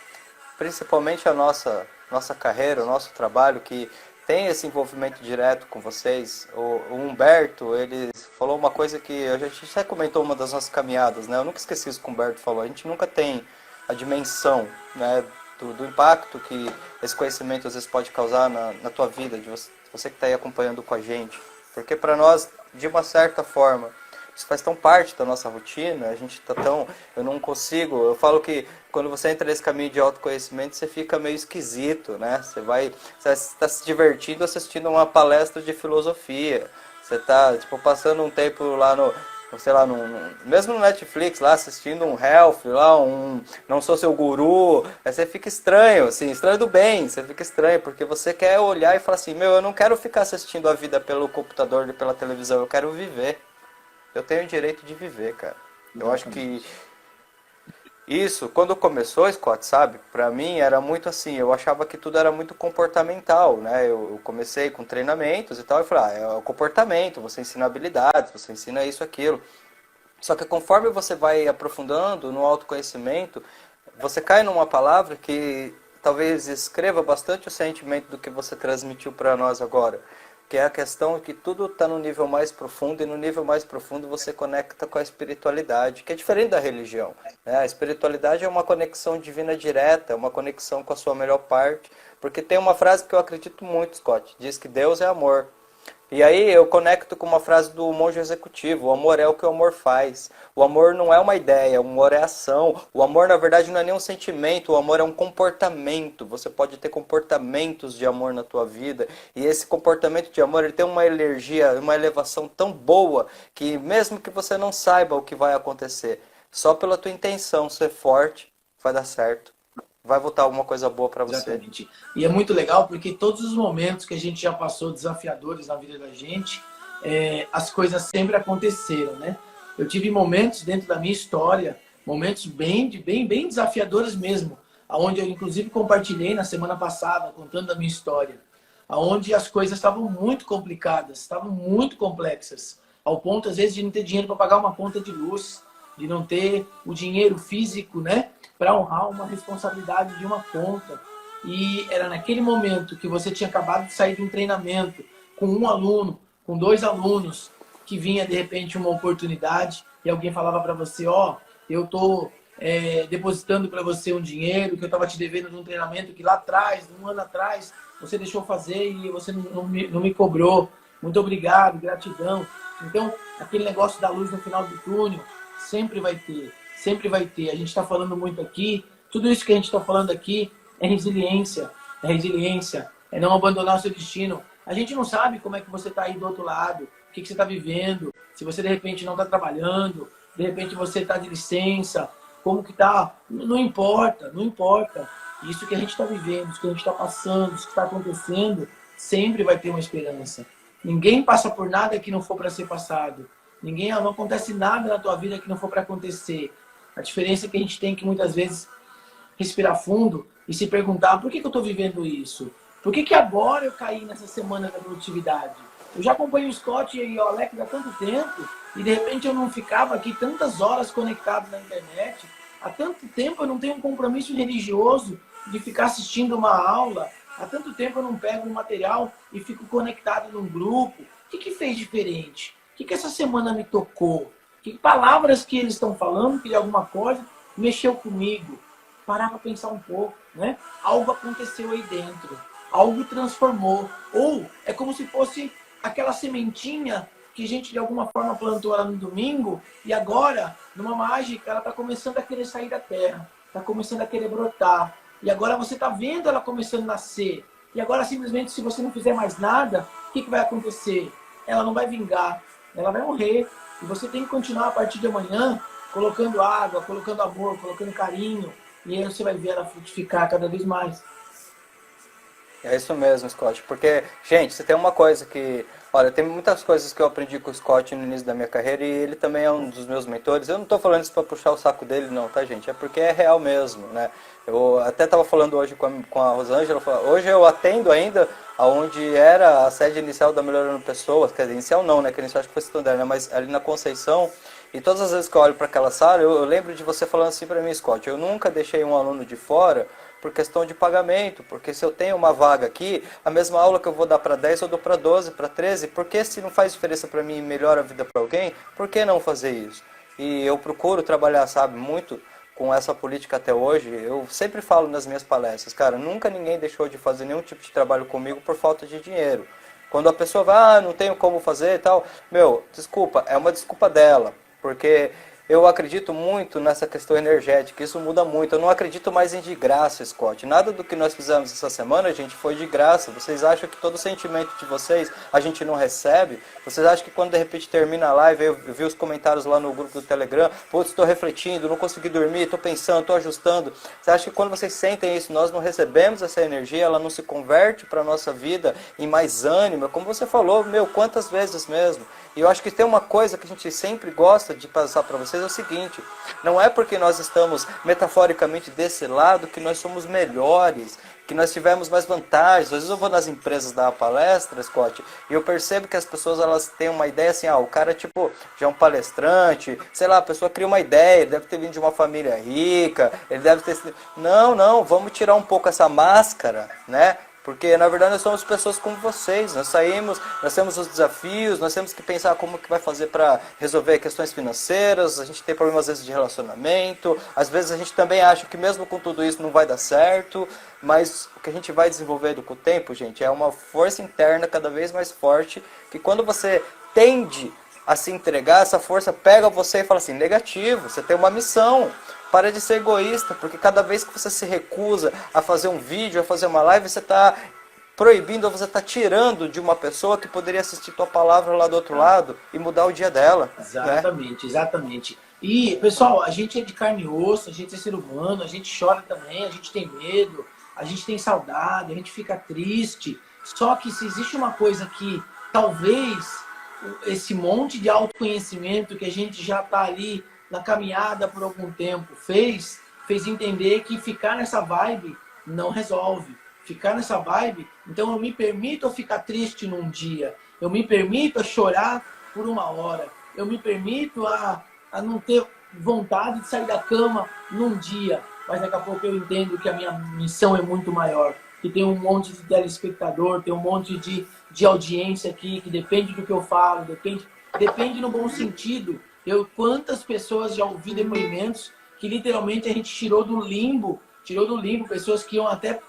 principalmente a nossa carreira, o nosso trabalho, que tem esse envolvimento direto com vocês. O Humberto, ele falou uma coisa que a gente já comentou uma das nossas caminhadas, né? Eu nunca esqueci isso que o Humberto falou. A gente nunca tem a dimensão, né, do impacto que esse conhecimento às vezes pode causar na tua vida, de você que está aí acompanhando com a gente. Porque para nós, de uma certa forma, isso faz tão parte da nossa rotina, a gente tá tão... Eu não consigo... Eu falo que quando você entra nesse caminho de autoconhecimento, você fica meio esquisito, né? Você está se divertindo assistindo uma palestra de filosofia. Você está, tipo, passando um tempo lá sei lá, mesmo no Netflix, lá assistindo um health, lá não sou seu guru, aí você fica estranho, assim, estranho do bem, você fica estranho, porque você quer olhar e falar assim, meu, eu não quero ficar assistindo a vida pelo computador e pela televisão, eu quero viver. Eu tenho o direito de viver, cara. Eu acho que Isso, quando começou, Scott, sabe? Pra mim era muito assim, eu achava que tudo era muito comportamental, né? Eu comecei com treinamentos e tal, e falei, ah, é o comportamento, você ensina habilidades, você ensina isso, aquilo. Só que conforme você vai aprofundando no autoconhecimento, você cai numa palavra que talvez escreva bastante o sentimento do que você transmitiu para nós agora, que é a questão que tudo está no nível mais profundo, e no nível mais profundo você conecta com a espiritualidade, que é diferente da religião, né? A espiritualidade é uma conexão divina direta, é uma conexão com a sua melhor parte, porque tem uma frase que eu acredito muito, Scott, diz que Deus é amor. E aí eu conecto com uma frase do monge executivo: o amor é o que o amor faz. O amor não é uma ideia, o amor é ação. O amor, na verdade, não é nem um sentimento, o amor é um comportamento. Você pode ter comportamentos de amor na tua vida, e esse comportamento de amor, ele tem uma energia, uma elevação tão boa, que mesmo que você não saiba o que vai acontecer, só pela tua intenção ser forte, vai dar certo. Vai voltar alguma coisa boa para você. Exatamente. E é muito legal porque todos os momentos que a gente já passou desafiadores na vida da gente, as coisas sempre aconteceram, né? Eu tive momentos dentro da minha história, momentos bem desafiadores mesmo, aonde eu inclusive compartilhei na semana passada, contando da minha história, aonde as coisas estavam muito complicadas, estavam muito complexas, ao ponto às vezes de não ter dinheiro para pagar uma conta de luz, de não ter o dinheiro físico, né, para honrar uma responsabilidade de uma conta. E era naquele momento que você tinha acabado de sair de um treinamento com um aluno, com dois alunos, que vinha de repente uma oportunidade e alguém falava para você, ó, eu tô depositando para você um dinheiro que eu estava te devendo de um treinamento que lá atrás, um ano atrás, você deixou fazer e você não me cobrou. Muito obrigado, gratidão. Então, aquele negócio da luz no final do túnel, sempre vai ter, sempre vai ter. A gente está falando muito aqui, tudo isso que a gente está falando aqui é resiliência, é não abandonar o seu destino. A gente não sabe como é que você está aí do outro lado, o que você está vivendo, se você de repente não está trabalhando, de repente você está de licença, como que tá, não importa, não importa. Isso que a gente está vivendo, isso que a gente está passando, isso que está acontecendo, sempre vai ter uma esperança. Ninguém passa por nada que não for para ser passado. Não acontece nada na tua vida que não for para acontecer. A diferença é que a gente tem que muitas vezes respirar fundo e se perguntar: por que eu estou vivendo isso? Por que agora eu caí nessa semana da produtividade? Eu já acompanho o Scott e o Alex há tanto tempo e de repente eu não ficava aqui tantas horas conectado na internet. Há tanto tempo eu não tenho um compromisso religioso de ficar assistindo uma aula. Há tanto tempo eu não pego um material e fico conectado num grupo. O que fez diferente? O que essa semana me tocou? Que palavras que eles estão falando, que de alguma coisa mexeu comigo? Parar para pensar um pouco, né? Algo aconteceu aí dentro. Algo transformou. Ou é como se fosse aquela sementinha que a gente de alguma forma plantou lá no domingo e agora, numa mágica, ela está começando a querer sair da terra. Está começando a querer brotar. E agora você está vendo ela começando a nascer. E agora, simplesmente, se você não fizer mais nada, o que vai acontecer? Ela não vai vingar. Ela vai morrer. E você tem que continuar a partir de amanhã colocando água, colocando amor, colocando carinho. E aí você vai ver ela frutificar cada vez mais. É isso mesmo, Scott. Porque, gente, você tem uma coisa que... Olha, tem muitas coisas que eu aprendi com o Scott no início da minha carreira e ele também é um dos meus mentores. Eu não estou falando isso para puxar o saco dele, não, tá, gente? É porque é real mesmo, né? Eu até estava falando hoje com a Rosângela. Hoje eu atendo ainda aonde era a sede inicial da Melhorando Pessoas. Quer dizer, inicial não, né? Que inicial acho que foi secundária, né? Mas ali na Conceição. E todas as vezes que eu olho para aquela sala, eu lembro de você falando assim para mim, Scott, eu nunca deixei um aluno de fora por questão de pagamento, porque se eu tenho uma vaga aqui, a mesma aula que eu vou dar para 10, eu dou para 12, para 13, porque se não faz diferença para mim e melhora a vida para alguém, por que não fazer isso? E eu procuro trabalhar, sabe, muito com essa política até hoje. Eu sempre falo nas minhas palestras, cara, nunca ninguém deixou de fazer nenhum tipo de trabalho comigo por falta de dinheiro. Quando a pessoa vai, não tenho como fazer e tal, desculpa, é uma desculpa dela, porque eu acredito muito nessa questão energética, isso muda muito. Eu não acredito mais em de graça, Scott. Nada do que nós fizemos essa semana, gente, foi de graça. Vocês acham que todo sentimento de vocês a gente não recebe? Vocês acham que quando de repente termina a live, eu vi os comentários lá no grupo do Telegram, putz, estou refletindo, não consegui dormir, estou pensando, estou ajustando. Você acha que quando vocês sentem isso, nós não recebemos essa energia, ela não se converte para a nossa vida em mais ânimo? Como você falou, quantas vezes mesmo? E eu acho que tem uma coisa que a gente sempre gosta de passar para vocês, vocês é o seguinte: não é porque nós estamos metaforicamente desse lado que nós somos melhores, que nós tivemos mais vantagens. Às vezes eu vou nas empresas dar palestra, Scott, e eu percebo que as pessoas elas têm uma ideia assim, o cara tipo já é um palestrante, sei lá, a pessoa cria uma ideia, ele deve ter vindo de uma família rica, ele deve ter... Não, vamos tirar um pouco essa máscara, né? Porque na verdade nós somos pessoas como vocês, nós saímos, nós temos os desafios, nós temos que pensar como que vai fazer para resolver questões financeiras, a gente tem problemas às vezes de relacionamento, às vezes a gente também acha que mesmo com tudo isso não vai dar certo, mas o que a gente vai desenvolvendo com o tempo, gente, é uma força interna cada vez mais forte, que quando você tende a se entregar, essa força pega você e fala assim, negativo, você tem uma missão. Para de ser egoísta, porque cada vez que você se recusa a fazer um vídeo, a fazer uma live, você está proibindo, ou você está tirando de uma pessoa que poderia assistir tua palavra lá do outro lado e mudar o dia dela. Exatamente, né? Exatamente. E, pessoal, a gente é de carne e osso, a gente é ser humano, a gente chora também, a gente tem medo, a gente tem saudade, a gente fica triste. Só que se existe uma coisa que talvez esse monte de autoconhecimento que a gente já está ali na caminhada por algum tempo fez entender que ficar nessa vibe não resolve. Ficar nessa vibe, então eu me permito ficar triste num dia, eu me permito chorar por uma hora, eu me permito a não ter vontade de sair da cama num dia, mas daqui a pouco eu entendo que a minha missão é muito maior, que tem um monte de telespectador, tem um monte de audiência aqui, que depende do que eu falo, depende no bom sentido. Quantas pessoas já ouvi depoimentos que literalmente a gente tirou do limbo, pessoas que iam até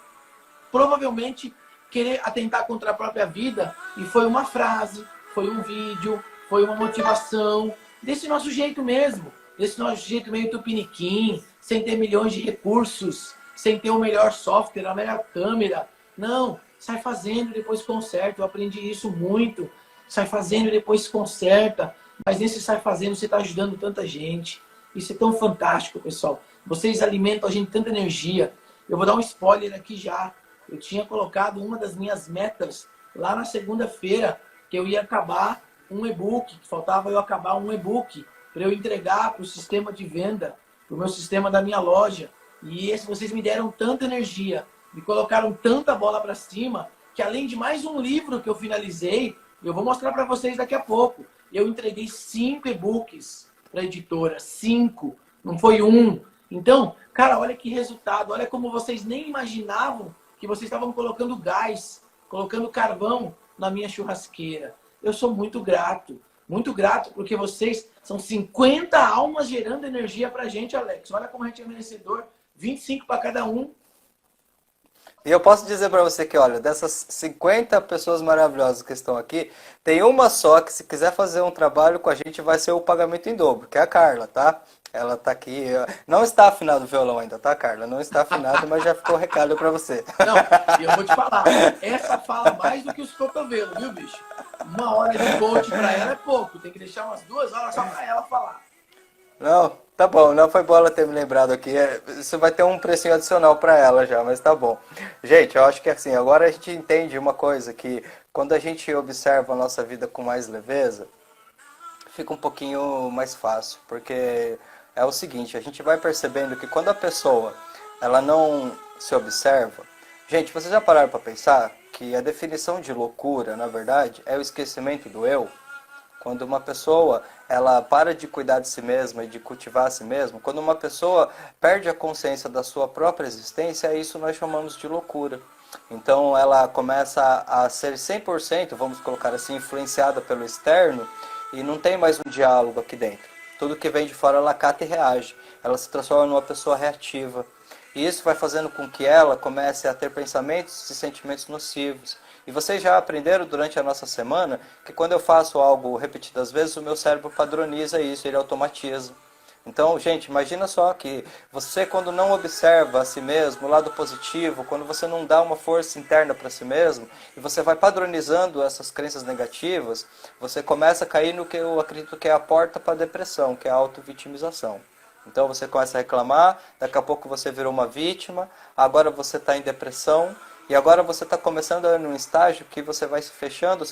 provavelmente querer atentar contra a própria vida, e foi uma frase, foi um vídeo, foi uma motivação, desse nosso jeito mesmo, desse nosso jeito meio tupiniquim, sem ter milhões de recursos, sem ter o melhor software, a melhor câmera. Não, sai fazendo e depois conserta. Eu aprendi isso muito. Sai fazendo e depois conserta. Mas nesse sai fazendo, você está ajudando tanta gente. Isso é tão fantástico, pessoal. Vocês alimentam a gente tanta energia. Eu vou dar um spoiler aqui já. Eu tinha colocado uma das minhas metas lá na segunda-feira, que eu ia acabar um e-book, que faltava eu acabar um e-book para eu entregar para o sistema de venda, para o meu sistema da minha loja. E vocês me deram tanta energia, me colocaram tanta bola para cima, que além de mais um livro que eu finalizei, eu vou mostrar para vocês daqui a pouco, eu entreguei 5 e-books para a editora, 5, não foi um. Então, cara, olha que resultado, olha como vocês nem imaginavam que vocês estavam colocando gás, colocando carvão na minha churrasqueira. Eu sou muito grato porque vocês são 50 almas gerando energia pra gente, Alex. Olha como a gente é merecedor, 25 para cada um. E eu posso dizer para você que, olha, dessas 50 pessoas maravilhosas que estão aqui, tem uma só que se quiser fazer um trabalho com a gente vai ser o pagamento em dobro, que é a Carla, tá? Ela tá aqui, não está afinado o violão ainda, tá, Carla? Não está afinado, mas já ficou o recado para você. Não, e eu vou te falar, essa fala mais do que os cotovelos, viu, bicho? 1 hora de coach para ela é pouco, tem que deixar umas 2 horas só para ela falar. Não, tá bom, não foi bom ela ter me lembrado aqui. Isso vai ter um precinho adicional para ela já, mas tá bom. Gente, eu acho que assim, agora a gente entende uma coisa, que quando a gente observa a nossa vida com mais leveza, fica um pouquinho mais fácil, porque é o seguinte, a gente vai percebendo que quando a pessoa ela não se observa, gente, vocês já pararam para pensar que a definição de loucura, na verdade, é o esquecimento do eu? Quando uma pessoa ela para de cuidar de si mesma e de cultivar a si mesma, quando uma pessoa perde a consciência da sua própria existência, isso nós chamamos de loucura. Então ela começa a ser 100%, vamos colocar assim, influenciada pelo externo, e não tem mais um diálogo aqui dentro. Tudo que vem de fora ela cata e reage. Ela se transforma numa pessoa reativa. E isso vai fazendo com que ela comece a ter pensamentos e sentimentos nocivos. E vocês já aprenderam durante a nossa semana que quando eu faço algo repetidas vezes, o meu cérebro padroniza isso, ele automatiza. Então, gente, imagina só que você, quando não observa a si mesmo, o lado positivo, quando você não dá uma força interna para si mesmo, e você vai padronizando essas crenças negativas, você começa a cair no que eu acredito que é a porta para a depressão, que é a autovitimização. Então você começa a reclamar, daqui a pouco você virou uma vítima, agora você está em depressão, e agora você está começando a ir num estágio que você vai se fechando,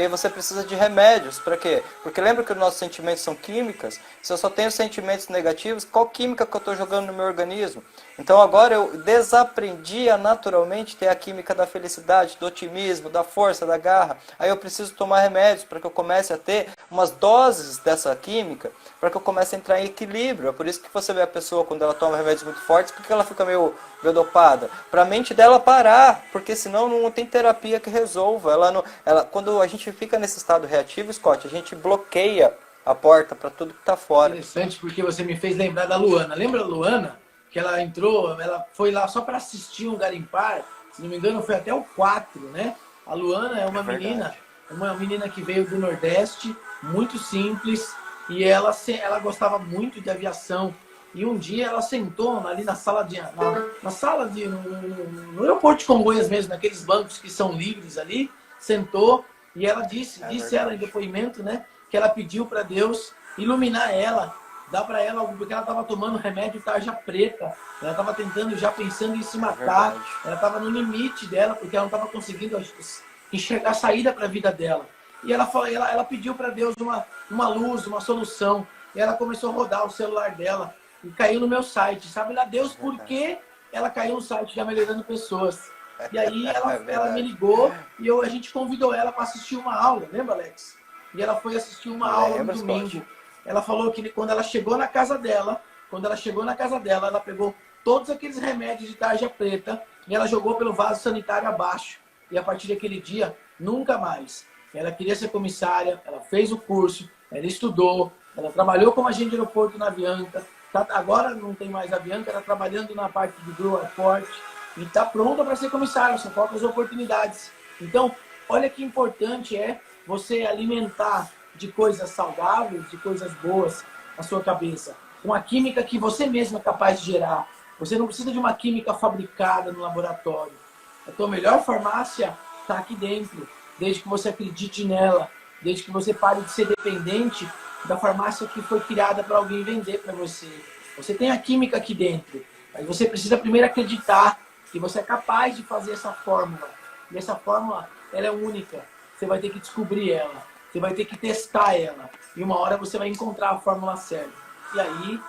E aí você precisa de remédios. Para quê? Porque lembra que os nossos sentimentos são químicas? Se eu só tenho sentimentos negativos, qual química que eu estou jogando no meu organismo? Então agora eu desaprendi a naturalmente ter a química da felicidade, do otimismo, da força, da garra. Aí eu preciso tomar remédios para que eu comece a ter umas doses dessa química, para que eu comece a entrar em equilíbrio. É por isso que você vê a pessoa quando ela toma remédios muito fortes, porque ela fica meio dopada. Para a mente dela parar, porque senão não tem terapia que resolva. Quando a gente fica nesse estado reativo, Scott, a gente bloqueia a porta para tudo que está fora. Interessante, porque você me fez lembrar da Luana. Lembra a Luana? Que ela entrou, ela foi lá só para assistir um garimpar, se não me engano foi até o 4, né? A Luana é uma menina que veio do Nordeste, muito simples, e ela gostava muito de aviação. E um dia ela sentou ali na sala no aeroporto de Congonhas mesmo, naqueles bancos que são livres ali, sentou e ela disse ela em depoimento, né, que ela pediu para Deus iluminar ela, dar para ela algo, porque ela estava tomando remédio tarja preta, ela estava tentando, já pensando em se matar, ela estava no limite dela, porque ela não estava conseguindo enxergar a saída para a vida dela. E ela pediu para Deus uma luz, uma solução, e ela começou a rodar o celular dela, e caiu no meu site. Sabe lá Deus por que ela caiu no site da Melhorando Pessoas. E aí ela me ligou e a gente convidou ela para assistir uma aula. Lembra, Alex? E ela foi assistir uma aula no domingo. Ela falou que quando ela chegou na casa dela, ela pegou todos aqueles remédios de tarja preta e ela jogou pelo vaso sanitário abaixo. E a partir daquele dia, nunca mais. Ela queria ser comissária, ela fez o curso, ela estudou, ela trabalhou como agente de aeroporto na Avianca. Agora não tem mais a Bianca, ela trabalhando na parte do Blue Airport e está pronta para ser comissária, só faltam as oportunidades. Então, olha que importante é você alimentar de coisas saudáveis, de coisas boas a sua cabeça. Uma química que você mesmo é capaz de gerar. Você não precisa de uma química fabricada no laboratório. A tua melhor farmácia está aqui dentro, desde que você acredite nela, desde que você pare de ser dependente da farmácia que foi criada para alguém vender para você. Você tem a química aqui dentro, mas você precisa primeiro acreditar que você é capaz de fazer essa fórmula. E essa fórmula, ela é única. Você vai ter que descobrir ela. Você vai ter que testar ela. E uma hora você vai encontrar a fórmula certa. E aí,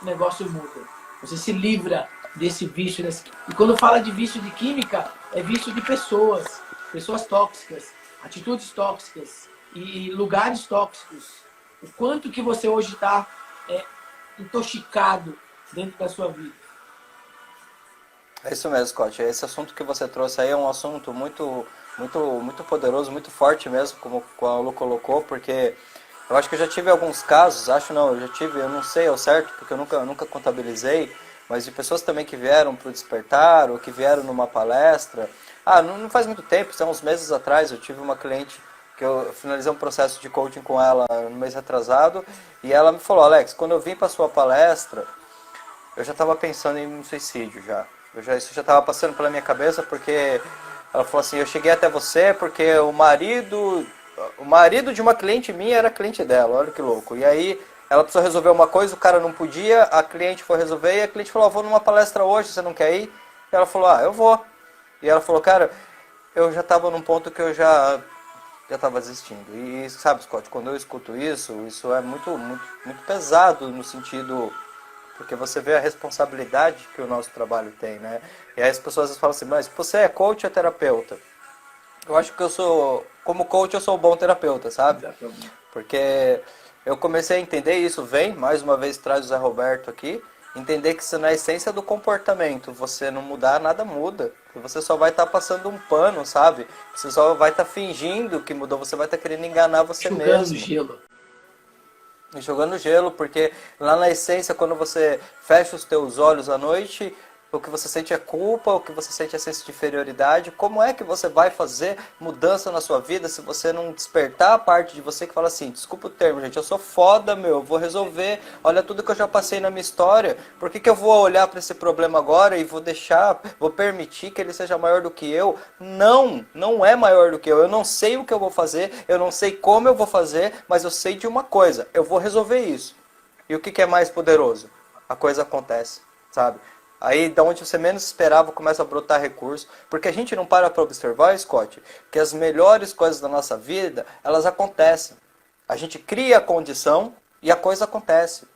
o negócio muda. Você se livra desse vício. E quando fala de vício de química, é vício de pessoas. Pessoas tóxicas, atitudes tóxicas e lugares tóxicos. O quanto que você hoje está intoxicado dentro da sua vida. É isso mesmo, Scott. Esse assunto que você trouxe aí é um assunto muito poderoso, muito forte mesmo, como a Lu colocou, porque eu acho que eu já tive alguns casos, eu não sei ao certo, porque eu nunca contabilizei, mas de pessoas também que vieram para o Despertar, ou que vieram numa palestra. Não faz muito tempo, há uns meses atrás, eu tive uma cliente que eu finalizei um processo de coaching com ela no mês retrasado, e ela me falou: Alex, quando eu vim para sua palestra, eu já estava pensando em um suicídio já. Isso já estava passando pela minha cabeça, porque ela falou assim: eu cheguei até você porque o marido de uma cliente minha era cliente dela, olha que louco. E aí ela precisou resolver uma coisa, o cara não podia, a cliente foi resolver, e a cliente falou: vou numa palestra hoje, você não quer ir? E ela falou: eu vou. E ela falou: cara, eu já estava num ponto que eu já estava desistindo. E sabe, Scott, quando eu escuto isso é muito pesado no sentido, porque você vê a responsabilidade que o nosso trabalho tem, né? E aí as pessoas às vezes falam assim: mas você é coach ou terapeuta? Eu acho que como coach, eu sou um bom terapeuta, sabe? Exatamente. Porque eu comecei a entender isso, mais uma vez traz o Zé Roberto aqui, entender que se na essência do comportamento você não mudar, nada muda. Você só vai estar passando um pano, sabe? Você só vai estar fingindo que mudou, você vai estar querendo enganar você mesmo. Gelo. Jogando gelo, porque lá na essência, quando você fecha os teus olhos à noite, o que você sente é culpa, o que você sente é senso de inferioridade. Como é que você vai fazer mudança na sua vida se você não despertar a parte de você que fala assim: desculpa o termo, gente, eu sou foda, eu vou resolver, olha tudo que eu já passei na minha história, por que eu vou olhar para esse problema agora e vou permitir que ele seja maior do que eu? Não é maior do que eu não sei o que eu vou fazer, eu não sei como eu vou fazer, mas eu sei de uma coisa: eu vou resolver isso. E o que é mais poderoso? A coisa acontece, sabe? Aí, da onde você menos esperava, começa a brotar recurso. Porque a gente não para observar, Scott, que as melhores coisas da nossa vida, elas acontecem. A gente cria a condição e a coisa acontece.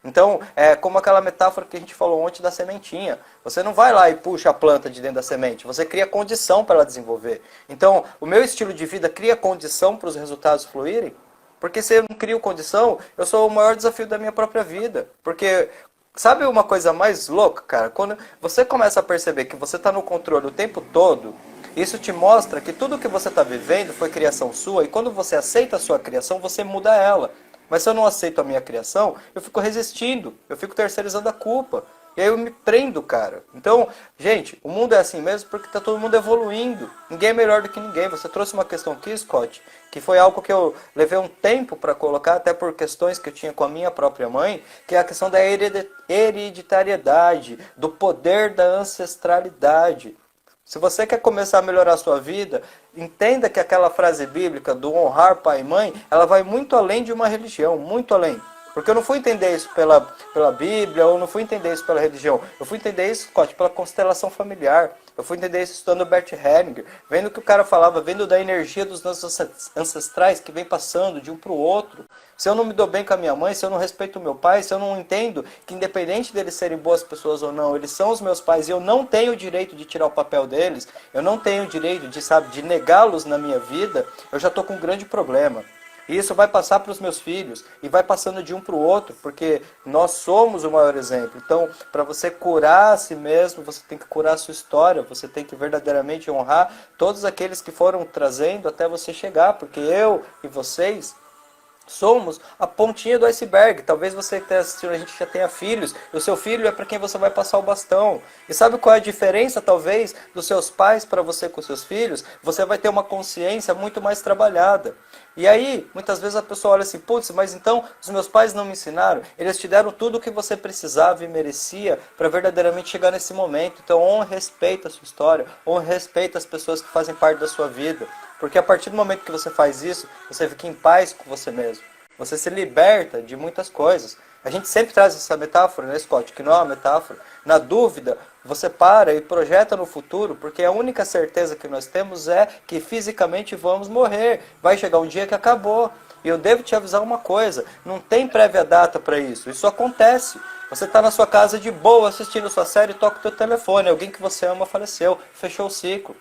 Então, é como aquela metáfora que a gente falou ontem da sementinha. Você não vai lá e puxa a planta de dentro da semente, você cria condição para ela desenvolver. Então, o meu estilo de vida cria condição para os resultados fluírem, porque se eu não crio condição, eu sou o maior desafio da minha própria vida. Porque, sabe uma coisa mais louca, cara? Quando você começa a perceber que você está no controle o tempo todo, isso te mostra que tudo que você está vivendo foi criação sua, e quando você aceita a sua criação, você muda ela. Mas se eu não aceito a minha criação, eu fico resistindo, eu fico terceirizando a culpa. E aí eu me prendo, cara. Então, gente, o mundo é assim mesmo porque está todo mundo evoluindo. Ninguém é melhor do que ninguém. Você trouxe uma questão aqui, Scott, que foi algo que eu levei um tempo para colocar, até por questões que eu tinha com a minha própria mãe, que é a questão da hereditariedade, do poder da ancestralidade. Se você quer começar a melhorar a sua vida, entenda que aquela frase bíblica do honrar pai e mãe, ela vai muito além de uma religião, muito além. Porque eu não fui entender isso pela Bíblia, ou não fui entender isso pela religião. Eu fui entender isso, Scott, pela constelação familiar. Eu fui entender isso estudando Bert Hellinger, vendo o que o cara falava, vendo da energia dos nossos ancestrais que vem passando de um para o outro. Se eu não me dou bem com a minha mãe, se eu não respeito o meu pai, se eu não entendo que independente deles serem boas pessoas ou não, eles são os meus pais e eu não tenho o direito de tirar o papel deles, eu não tenho o direito de negá-los na minha vida, eu já estou com um grande problema. E isso vai passar para os meus filhos e vai passando de um para o outro, porque nós somos o maior exemplo. Então, para você curar a si mesmo, você tem que curar a sua história, você tem que verdadeiramente honrar todos aqueles que foram trazendo até você chegar, porque eu e vocês somos a pontinha do iceberg. Talvez você que está assistindo a gente já tenha filhos, e o seu filho é para quem você vai passar o bastão. E sabe qual é a diferença, talvez, dos seus pais para você com seus filhos? Você vai ter uma consciência muito mais trabalhada. E aí, muitas vezes a pessoa olha assim, putz, mas então os meus pais não me ensinaram? Eles te deram tudo o que você precisava e merecia para verdadeiramente chegar nesse momento. Então, honre e respeita a sua história, honre e respeita as pessoas que fazem parte da sua vida. Porque a partir do momento que você faz isso, você fica em paz com você mesmo. Você se liberta de muitas coisas. A gente sempre traz essa metáfora, né, Scott? Que não é uma metáfora. Na dúvida, você para e projeta no futuro, porque a única certeza que nós temos é que fisicamente vamos morrer. Vai chegar um dia que acabou. E eu devo te avisar uma coisa, não tem prévia data para isso. Isso acontece. Você está na sua casa de boa, assistindo sua série, toca o teu telefone. Alguém que você ama faleceu, fechou o ciclo.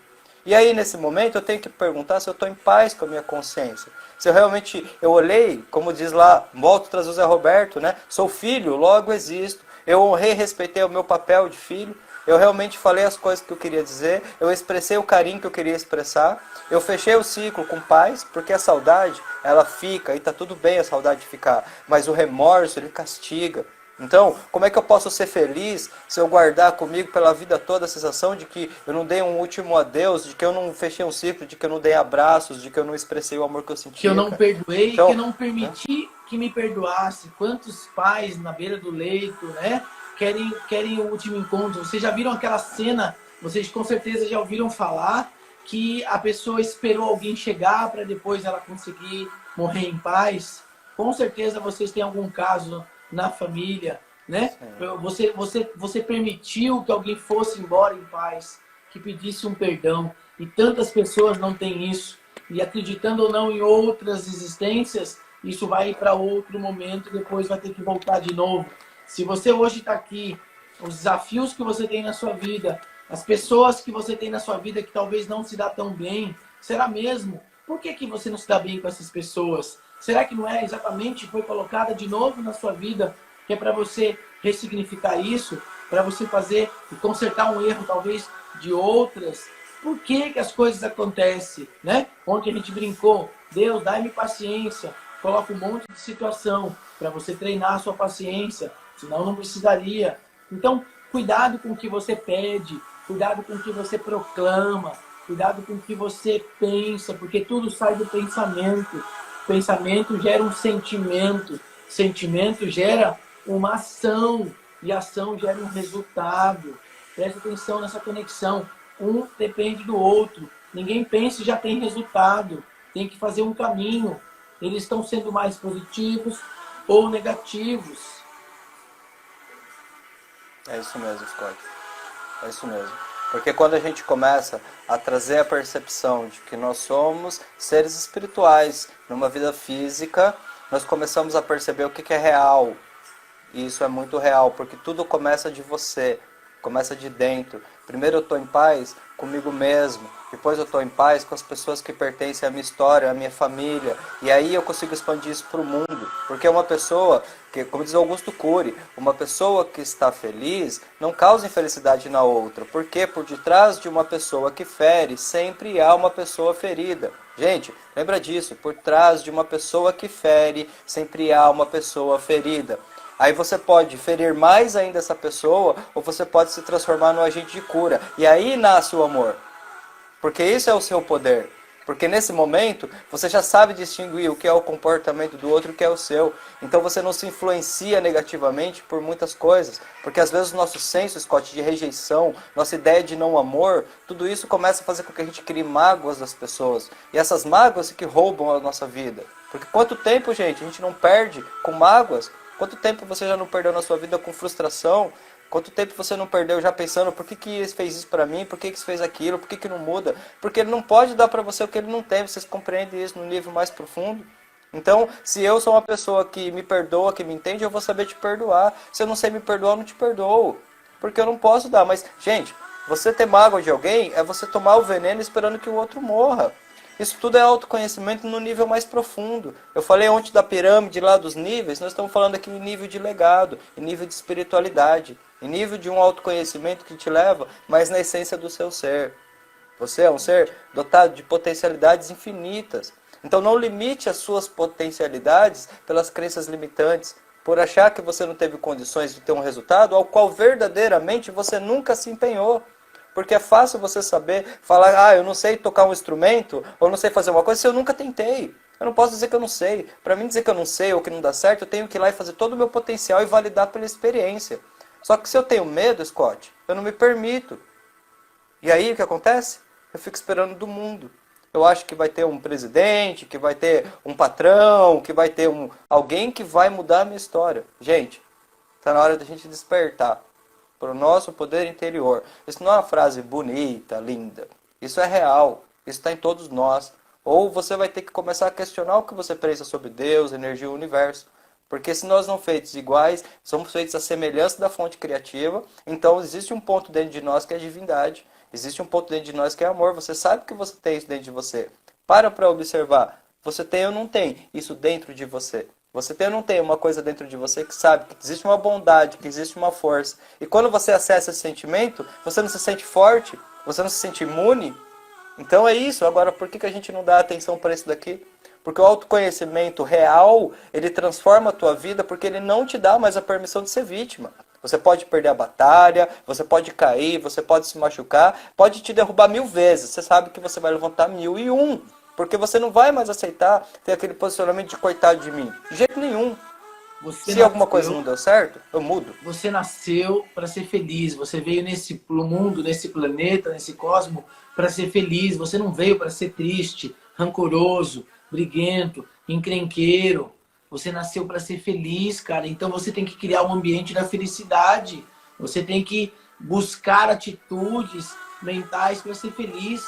E aí, nesse momento, eu tenho que perguntar se eu estou em paz com a minha consciência. Se eu realmente, eu olhei, como diz lá, volto a trazer o Zé Roberto, né? Sou filho, logo existo. Eu honrei e respeitei o meu papel de filho. Eu realmente falei as coisas que eu queria dizer. Eu expressei o carinho que eu queria expressar. Eu fechei o ciclo com paz, porque a saudade, ela fica, e tá tudo bem a saudade ficar. Mas o remorso, ele castiga. Então, como é que eu posso ser feliz se eu guardar comigo pela vida toda a sensação de que eu não dei um último adeus, de que eu não fechei um ciclo, de que eu não dei abraços, de que eu não expressei o amor que eu sentia? Que eu não perdoei, então, que eu não permiti que me perdoasse. Quantos pais na beira do leito, né, querem o último encontro? Vocês já viram aquela cena, vocês com certeza já ouviram falar, que a pessoa esperou alguém chegar para depois ela conseguir morrer em paz? Com certeza vocês têm algum caso na família, né? Você permitiu que alguém fosse embora em paz, que pedisse um perdão. E tantas pessoas não têm isso. E acreditando ou não em outras existências, isso vai para outro momento e depois vai ter que voltar de novo. Se você hoje está aqui, os desafios que você tem na sua vida, as pessoas que você tem na sua vida que talvez não se dá tão bem, será mesmo? Por que você não se dá bem com essas pessoas? Será que não é exatamente foi colocada de novo na sua vida, que é para você ressignificar isso, para você fazer e consertar um erro talvez de outras? Por que as coisas acontecem, né? Ontem a gente brincou, Deus, dá-me paciência, coloca um monte de situação para você treinar a sua paciência, senão não precisaria. Então, cuidado com o que você pede, cuidado com o que você proclama, cuidado com o que você pensa, porque tudo sai do pensamento. Pensamento gera um sentimento, sentimento gera uma ação e ação gera um resultado. Preste atenção nessa conexão. Um depende do outro. Ninguém pensa e já tem resultado. Tem que fazer um caminho. Eles estão sendo mais positivos ou negativos. É isso mesmo, Scott. É isso mesmo. Porque quando a gente começa a trazer a percepção de que nós somos seres espirituais numa vida física, nós começamos a perceber o que é real. E isso é muito real, porque tudo começa de você, começa de dentro. Primeiro eu estou em paz comigo mesmo, depois eu estou em paz com as pessoas que pertencem à minha história, à minha família. E aí eu consigo expandir isso para o mundo. Porque uma pessoa, que, como diz Augusto Cury, uma pessoa que está feliz não causa infelicidade na outra. Porque por detrás de uma pessoa que fere, sempre há uma pessoa ferida. Gente, lembra disso, por trás de uma pessoa que fere, sempre há uma pessoa ferida. Aí você pode ferir mais ainda essa pessoa, ou você pode se transformar no agente de cura. E aí nasce o amor. Porque isso é o seu poder. Porque nesse momento, você já sabe distinguir o que é o comportamento do outro e o que é o seu. Então você não se influencia negativamente por muitas coisas. Porque às vezes o nosso senso, Scott, de rejeição, nossa ideia de não amor, tudo isso começa a fazer com que a gente crie mágoas das pessoas. E essas mágoas que roubam a nossa vida. Porque quanto tempo, gente, a gente não perde com mágoas? Quanto tempo você já não perdeu na sua vida com frustração? Quanto tempo você não perdeu já pensando por que ele fez isso pra mim, por que ele fez aquilo, por que não muda? Porque ele não pode dar pra você o que ele não tem, vocês compreendem isso no nível mais profundo? Então, se eu sou uma pessoa que me perdoa, que me entende, eu vou saber te perdoar. Se eu não sei me perdoar, eu não te perdoo. Porque eu não posso dar. Mas, gente, você ter mágoa de alguém é você tomar o veneno esperando que o outro morra. Isso tudo é autoconhecimento no nível mais profundo. Eu falei ontem da pirâmide lá dos níveis, nós estamos falando aqui em nível de legado, em nível de espiritualidade, em nível de um autoconhecimento que te leva, mas na essência do seu ser. Você é um ser dotado de potencialidades infinitas. Então não limite as suas potencialidades pelas crenças limitantes, por achar que você não teve condições de ter um resultado ao qual verdadeiramente você nunca se empenhou. Porque é fácil você saber falar, eu não sei tocar um instrumento, ou não sei fazer uma coisa, se eu nunca tentei. Eu não posso dizer que eu não sei. Para mim dizer que eu não sei ou que não dá certo, eu tenho que ir lá e fazer todo o meu potencial e validar pela experiência. Só que se eu tenho medo, Scott, eu não me permito. E aí o que acontece? Eu fico esperando do mundo. Eu acho que vai ter um presidente, que vai ter um patrão, que vai ter alguém que vai mudar a minha história. Gente, está na hora da gente despertar para o nosso poder interior. Isso não é uma frase bonita, linda. Isso é real. Isso está em todos nós. Ou você vai ter que começar a questionar o que você pensa sobre Deus, energia e o universo. Porque se nós não feitos iguais, somos feitos à semelhança da fonte criativa, então existe um ponto dentro de nós que é divindade. Existe um ponto dentro de nós que é amor. Você sabe que você tem isso dentro de você. Para observar. Você tem ou não tem isso dentro de você? Você tem ou não tem uma coisa dentro de você que sabe que existe uma bondade, que existe uma força. E quando você acessa esse sentimento, você não se sente forte, você não se sente imune. Então é isso. Agora, por que a gente não dá atenção para isso daqui? Porque o autoconhecimento real, ele transforma a tua vida porque ele não te dá mais a permissão de ser vítima. Você pode perder a batalha, você pode cair, você pode se machucar, pode te derrubar 1000 vezes. Você sabe que você vai levantar 1001. Porque você não vai mais aceitar ter aquele posicionamento de coitado de mim. De jeito nenhum. Se alguma coisa não deu certo, eu mudo. Você nasceu para ser feliz. Você veio nesse mundo, nesse planeta, nesse cosmos, para ser feliz. Você não veio para ser triste, rancoroso, briguento, encrenqueiro. Você nasceu para ser feliz, cara. Então você tem que criar um ambiente da felicidade. Você tem que buscar atitudes mentais para ser feliz.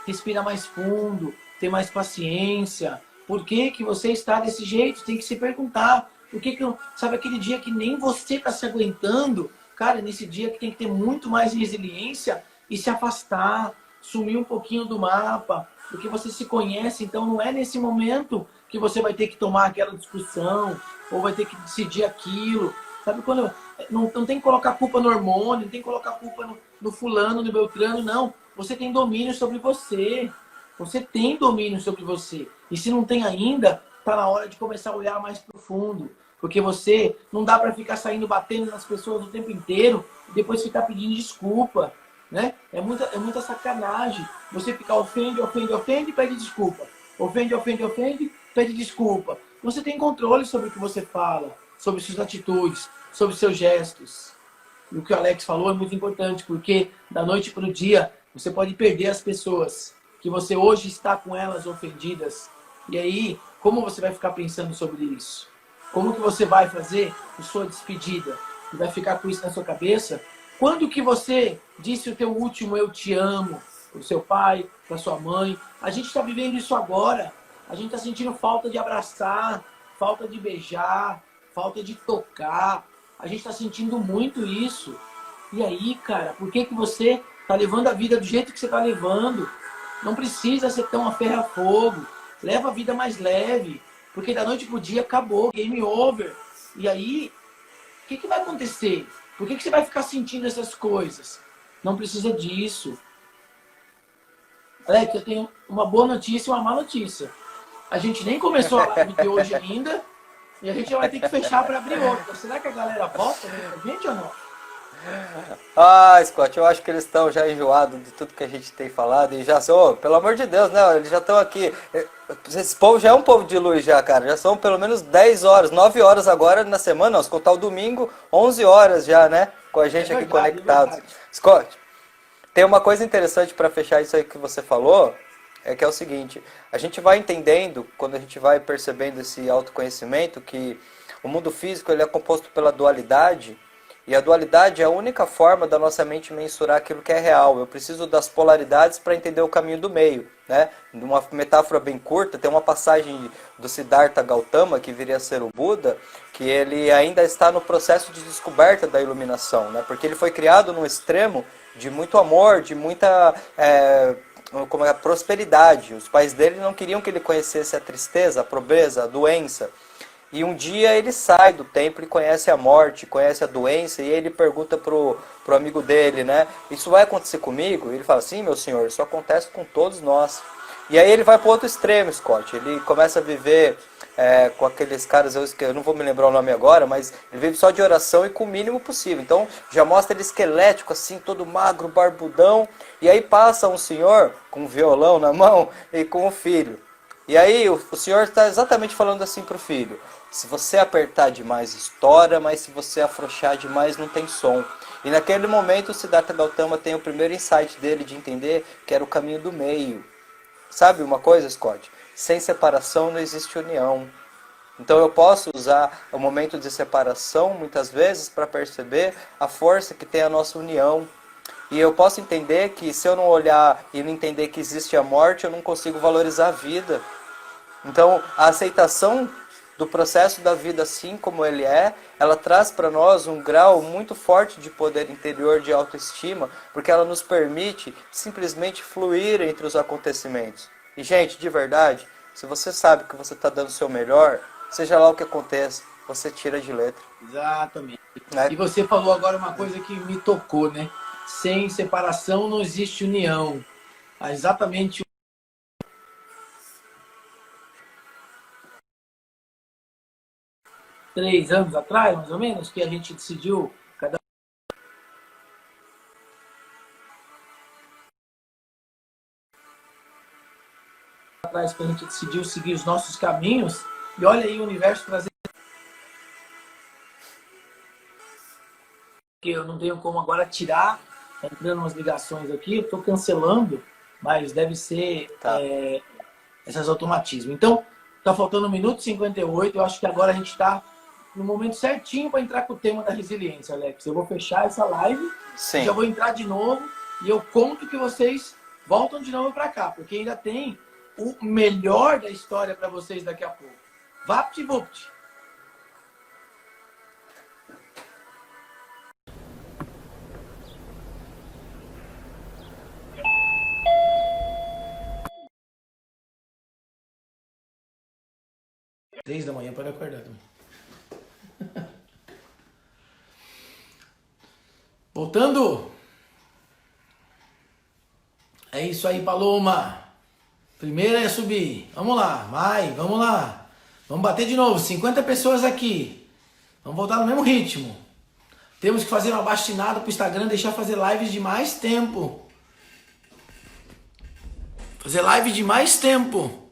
Respira mais fundo, ter mais paciência. Por que que você está desse jeito? Tem que se perguntar. Por que que sabe aquele dia que nem você está se aguentando? Cara, nesse dia que tem que ter muito mais resiliência e se afastar, sumir um pouquinho do mapa, porque você se conhece, então não é nesse momento que você vai ter que tomar aquela discussão ou vai ter que decidir aquilo. Sabe quando não tem que colocar culpa no hormônio, não tem que colocar culpa no fulano, no beltrano, não. Você tem domínio sobre você. Você tem domínio sobre você. E se não tem ainda, tá na hora de começar a olhar mais profundo. Porque você não dá para ficar saindo batendo nas pessoas o tempo inteiro e depois ficar pedindo desculpa, né? É muita sacanagem. Você ficar ofende e pede desculpa. Ofende, pede desculpa. Você tem controle sobre o que você fala, sobre suas atitudes, sobre seus gestos. E o que o Alex falou é muito importante, porque da noite para o dia você pode perder as pessoas que você hoje está com elas ofendidas. E aí, como você vai ficar pensando sobre isso? Como que você vai fazer a sua despedida? e vai ficar com isso na sua cabeça. Quando que você disse o teu último eu te amo para o seu pai, para sua mãe? A gente está vivendo isso agora. A gente está sentindo falta de abraçar, falta de beijar, falta de tocar. A gente está sentindo muito isso. E aí, cara, por que você tá levando a vida do jeito que você tá levando? Não precisa ser tão a ferro a fogo. Leva a vida mais leve. Porque da noite pro dia acabou, game over. E aí, o que vai acontecer? Por que você vai ficar sentindo essas coisas? Não precisa disso. Alex, eu tenho uma boa notícia e uma má notícia. A gente nem começou a live de hoje ainda. E a gente já vai ter que fechar para abrir outra. Será que a galera volta com a gente ou não? Ah, Scott, eu acho que eles estão já enjoados de tudo que a gente tem falado e já são, pelo amor de Deus, né? Eles já estão aqui. Esse povo já é um povo de luz já, cara. Já são pelo menos 10 horas, 9 horas agora na semana, se contar o domingo, 11 horas já, né? Com a gente aqui conectados. Scott, tem uma coisa interessante para fechar isso aí que você falou, é que é o seguinte, a gente vai entendendo, quando a gente vai percebendo esse autoconhecimento, que o mundo físico ele é composto pela dualidade. E a dualidade é a única forma da nossa mente mensurar aquilo que é real. Eu preciso das polaridades para entender o caminho do meio, né? Numa metáfora bem curta, tem uma passagem do Siddhartha Gautama, que viria a ser o Buda, que ele ainda está no processo de descoberta da iluminação, né? Porque ele foi criado num extremo de muito amor, de muita como é, prosperidade. Os pais dele não queriam que ele conhecesse a tristeza, a pobreza, a doença. E um dia ele sai do templo e conhece a morte, conhece a doença, e ele pergunta pro amigo dele, né? Isso vai acontecer comigo? E ele fala, sim, meu senhor, isso acontece com todos nós. E aí ele vai para o outro extremo, Scott. Ele começa a viver com aqueles caras, eu não vou me lembrar o nome agora, mas ele vive só de oração e com o mínimo possível. Então já mostra ele esquelético, assim, todo magro, barbudão. E aí passa um senhor com um violão na mão e com um filho. E aí o senhor está exatamente falando assim para o filho. Se você apertar demais, estoura, mas se você afrouxar demais, não tem som. E naquele momento o Siddhartha Gautama tem o primeiro insight dele de entender que era o caminho do meio. Sabe uma coisa, Scott? Sem separação não existe união. Então eu posso usar o momento de separação, muitas vezes, para perceber a força que tem a nossa união. E eu posso entender que se eu não olhar e não entender que existe a morte, eu não consigo valorizar a vida. Então a aceitação do processo da vida assim como ele é, ela traz para nós um grau muito forte de poder interior, de autoestima, porque ela nos permite simplesmente fluir entre os acontecimentos. E gente, de verdade, se você sabe que você está dando o seu melhor, seja lá o que aconteça, você tira de letra. Exatamente. Né? E você falou agora uma coisa que me tocou, né? Sem separação não existe união. Exatamente 3 anos atrás, mais ou menos, que a gente decidiu, cada atrás que a gente decidiu seguir os nossos caminhos, e olha aí o universo trazendo que eu não tenho como agora tirar, tá entrando umas ligações aqui, eu estou cancelando, mas deve ser esses automatismos. Então, tá faltando 1 minuto e 58, eu acho que agora a gente está no momento certinho para entrar com o tema da resiliência, Alex. Eu vou fechar essa live, já vou entrar de novo e eu conto que vocês voltam de novo para cá, porque ainda tem o melhor da história para vocês daqui a pouco. Vapt-vupt! Três da manhã para acordar também. Voltando. É isso aí, Paloma. Primeiro é subir. Vamos lá, vai, vamos lá. Vamos bater de novo. 50 pessoas aqui. Vamos voltar no mesmo ritmo. Temos que fazer uma bastinada para o Instagram, deixar fazer lives de mais tempo. Fazer live de mais tempo.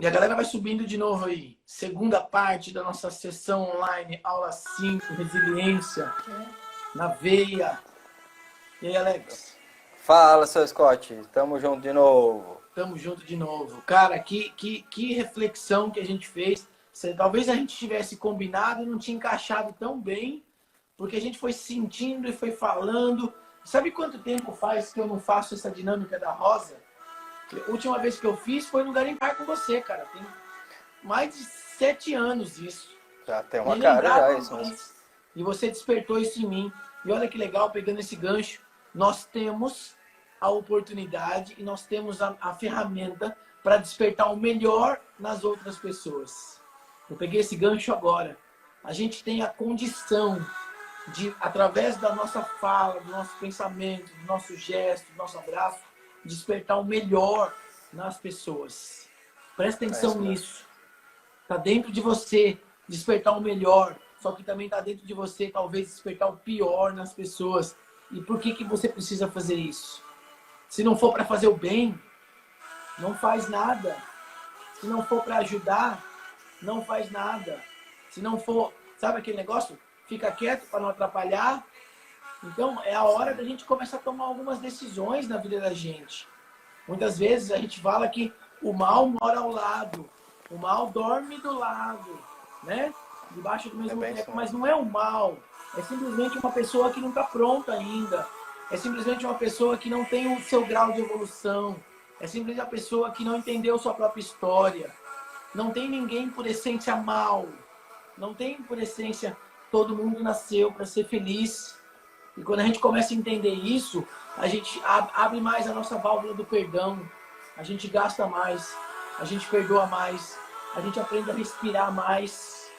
E a galera vai subindo de novo aí. Segunda parte da nossa sessão online, aula 5, resiliência na veia. E aí, Alex? Fala, seu Scott. Tamo junto de novo. Tamo junto de novo. Cara, que reflexão que a gente fez Talvez a gente tivesse combinado e não tinha encaixado tão bem, porque a gente foi sentindo e foi falando. Sabe quanto tempo faz que eu não faço essa dinâmica da rosa? A última vez que eu fiz foi no Garimpar com você, cara. Tem mais de 7 anos isso. Já tem uma Nem cara já lembrava isso mesmo. mais. E você despertou isso em mim. E olha que legal, pegando esse gancho, nós temos a oportunidade e nós temos a ferramenta para despertar o melhor nas outras pessoas. Eu peguei esse gancho agora. A gente tem a condição de, através da nossa fala, do nosso pensamento, do nosso gesto, do nosso abraço, despertar o melhor nas pessoas. Presta atenção nisso. Está dentro de você despertar o melhor, só que também está dentro de você talvez despertar o pior nas pessoas. E por que você precisa fazer isso? Se não for para fazer o bem, não faz nada. Se não for para ajudar, não faz nada. Se não for, sabe aquele negócio? Fica quieto para não atrapalhar. Então é a hora da gente começar a tomar algumas decisões na vida da gente. Muitas vezes a gente fala que o mal mora ao lado, o mal dorme do lado, né? Debaixo do mesmo teto, mas não é o mal. É simplesmente uma pessoa que não está pronta ainda. É simplesmente uma pessoa que não tem o seu grau de evolução. É simplesmente uma pessoa que não entendeu sua própria história. Não tem ninguém por essência mal. Não tem por essência, todo mundo nasceu para ser feliz. E quando a gente começa a entender isso, a gente abre mais a nossa válvula do perdão. A gente gasta mais. A gente perdoa mais. A gente aprende a respirar mais.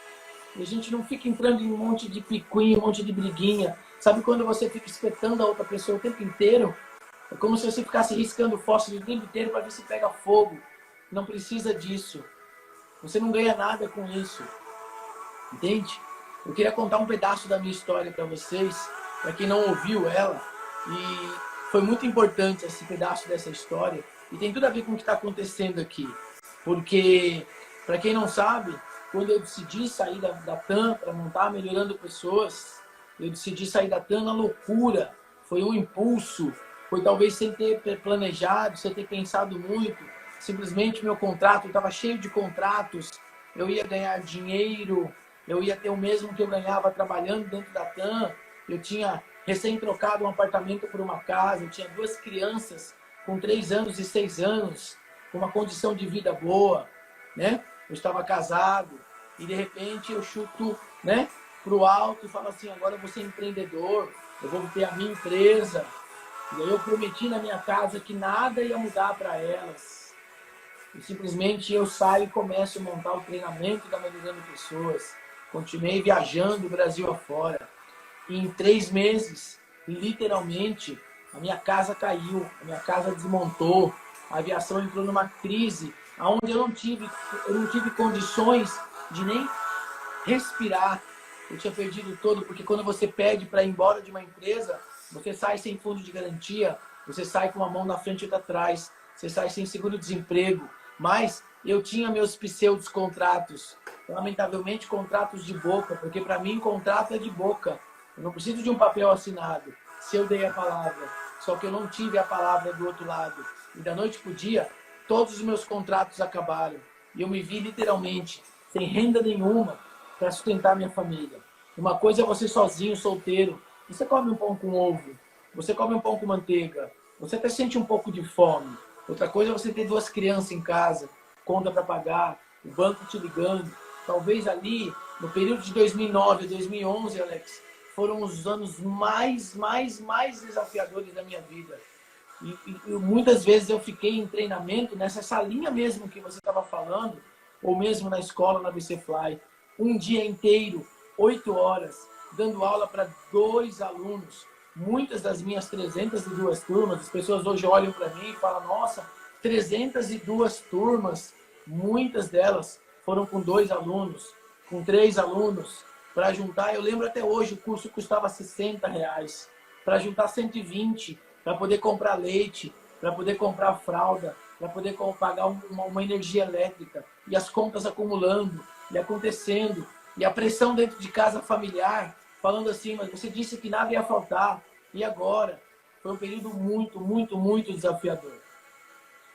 E a gente não fica entrando em um monte de picuinha, um monte de briguinha. Sabe quando você fica espetando a outra pessoa o tempo inteiro? É como se você ficasse riscando fósforo o tempo inteiro para ver se pega fogo. Não precisa disso. Você não ganha nada com isso. Entende? Eu queria contar um pedaço da minha história para vocês, para quem não ouviu ela. E foi muito importante esse pedaço dessa história. E tem tudo a ver com o que está acontecendo aqui. Porque, para quem não sabe, quando eu decidi sair da TAM para montar Melhorando Pessoas, eu decidi sair da TAM na loucura. Foi um impulso. Foi talvez sem ter planejado, sem ter pensado muito. Simplesmente meu contrato estava cheio de contratos. Eu ia ganhar dinheiro. Eu ia ter o mesmo que eu ganhava trabalhando dentro da TAM. Eu tinha recém trocado um apartamento por uma casa. Eu tinha 2 crianças com 3 anos e 6 anos, com uma condição de vida boa, né? Eu estava casado e de repente eu chuto, né, pro alto e falo assim: agora eu vou ser empreendedor, eu vou ter a minha empresa. E aí eu prometi na minha casa que nada ia mudar para elas. E simplesmente eu saio e começo a montar o treinamento da Melhorando Pessoas. Continuei viajando o Brasil afora. E em 3 meses, literalmente, a minha casa caiu, a minha casa desmontou, a aviação entrou numa crise, onde eu não tive condições de nem respirar. Eu tinha perdido todo, porque quando você pede para ir embora de uma empresa, você sai sem fundo de garantia, você sai com uma mão na frente e outra atrás, você sai sem seguro-desemprego. Mas eu tinha meus pseudos contratos, lamentavelmente contratos de boca, porque para mim contrato é de boca. Eu não preciso de um papel assinado, se eu dei a palavra. Só que eu não tive a palavra do outro lado. E da noite para o dia, todos os meus contratos acabaram. E eu me vi literalmente sem renda nenhuma para sustentar minha família. Uma coisa é você sozinho, solteiro. Você come um pão com ovo. Você come um pão com manteiga. Você até sente um pouco de fome. Outra coisa é você ter 2 crianças em casa, conta para pagar, o banco te ligando. Talvez ali, no período de 2009 a 2011, Alex, foram os anos mais desafiadores da minha vida. E muitas vezes eu fiquei em treinamento nessa salinha mesmo que você estava falando, ou mesmo na escola, na BC Fly, um dia inteiro, 8 horas, dando aula para 2 alunos. Muitas das minhas 302 turmas, as pessoas hoje olham para mim e falam: nossa, 302 turmas. Muitas delas foram com 2 alunos, com 3 alunos. Para juntar, eu lembro até hoje, o curso custava R$60. Para juntar 120, para poder comprar leite, para poder comprar fralda, para poder pagar uma energia elétrica. E as contas acumulando e acontecendo. E a pressão dentro de casa familiar, falando assim: mas você disse que nada ia faltar. E agora? Foi um período muito desafiador.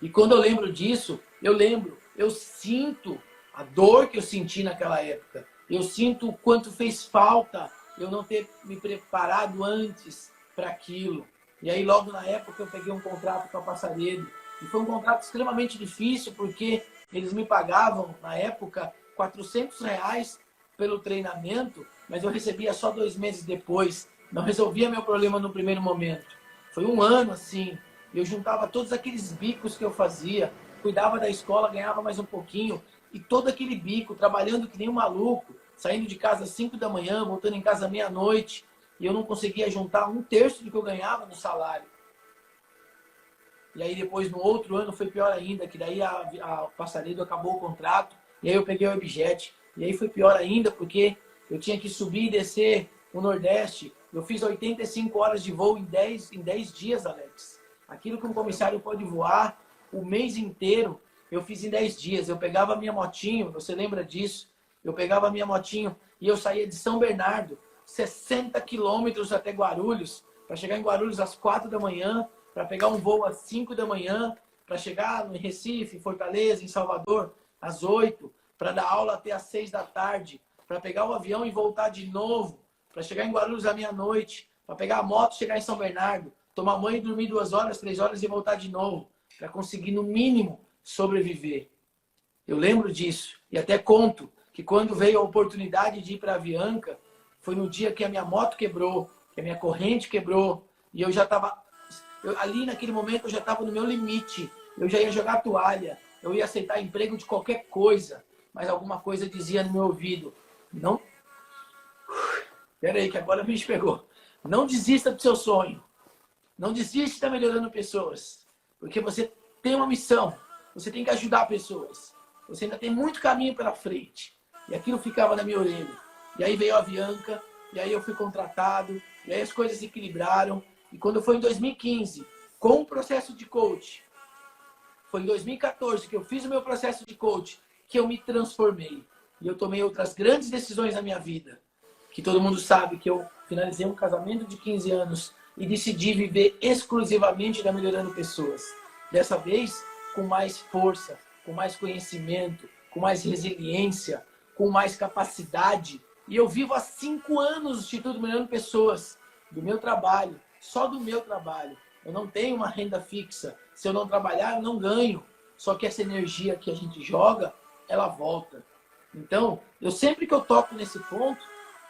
E quando eu lembro disso, eu sinto a dor que eu senti naquela época. Eu sinto o quanto fez falta eu não ter me preparado antes para aquilo. E aí, logo na época, eu peguei um contrato com a Passaredo. E foi um contrato extremamente difícil, porque eles me pagavam, na época, R$ 400 pelo treinamento, mas eu recebia só 2 meses depois. Não resolvia meu problema no primeiro momento. Foi um ano assim. Eu juntava todos aqueles bicos que eu fazia, cuidava da escola, ganhava mais um pouquinho, e todo aquele bico, trabalhando que nem um maluco, saindo de casa às 5 da manhã, voltando em casa à meia-noite, e eu não conseguia juntar 1/3 do que eu ganhava no salário. E aí depois, no outro ano, foi pior ainda, que daí a Passaredo acabou o contrato, e aí eu peguei o Webjet. E aí foi pior ainda, porque eu tinha que subir e descer o Nordeste. Eu fiz 85 horas de voo em 10 dias, Alex. Aquilo que um comissário pode voar o mês inteiro, eu fiz em 10 dias. Eu pegava a minha motinho, você lembra disso? Eu pegava a minha motinho e eu saía de São Bernardo, 60 quilômetros até Guarulhos, para chegar em Guarulhos às 4 da manhã, para pegar um voo às 5 da manhã, para chegar no Recife, em Fortaleza, em Salvador, às 8, para dar aula até às 6 da tarde, para pegar o avião e voltar de novo, para chegar em Guarulhos à meia-noite, para pegar a moto e chegar em São Bernardo, tomar banho e dormir 2 horas, 3 horas e voltar de novo, para conseguir, no mínimo, sobreviver. Eu lembro disso e até conto que quando veio a oportunidade de ir para a Avianca, foi no dia que a minha moto quebrou, que a minha corrente quebrou, e eu já estava... ali naquele momento eu já estava no meu limite. Eu já ia jogar toalha, eu ia aceitar emprego de qualquer coisa, mas alguma coisa dizia no meu ouvido: não... Espera aí, que agora o bicho pegou. Não desista do seu sonho. Não desista de estar melhorando pessoas. Porque você tem uma missão. Você tem que ajudar pessoas. Você ainda tem muito caminho pela frente. E aquilo ficava na minha orelha. E aí veio a Avianca, e aí eu fui contratado, e aí as coisas se equilibraram. E quando foi em 2015, com o processo de coach, foi em 2014 que eu fiz o meu processo de coach, que eu me transformei. E eu tomei outras grandes decisões na minha vida. Que todo mundo sabe que eu finalizei um casamento de 15 anos e decidi viver exclusivamente da Melhorando Pessoas. Dessa vez, com mais força, com mais conhecimento, com mais resiliência, com mais capacidade. E eu vivo há 5 anos no Instituto Melhorando Pessoas, do meu trabalho, só do meu trabalho. Eu não tenho uma renda fixa. Se eu não trabalhar, eu não ganho. Só que essa energia que a gente joga, ela volta. Então, sempre que eu toco nesse ponto,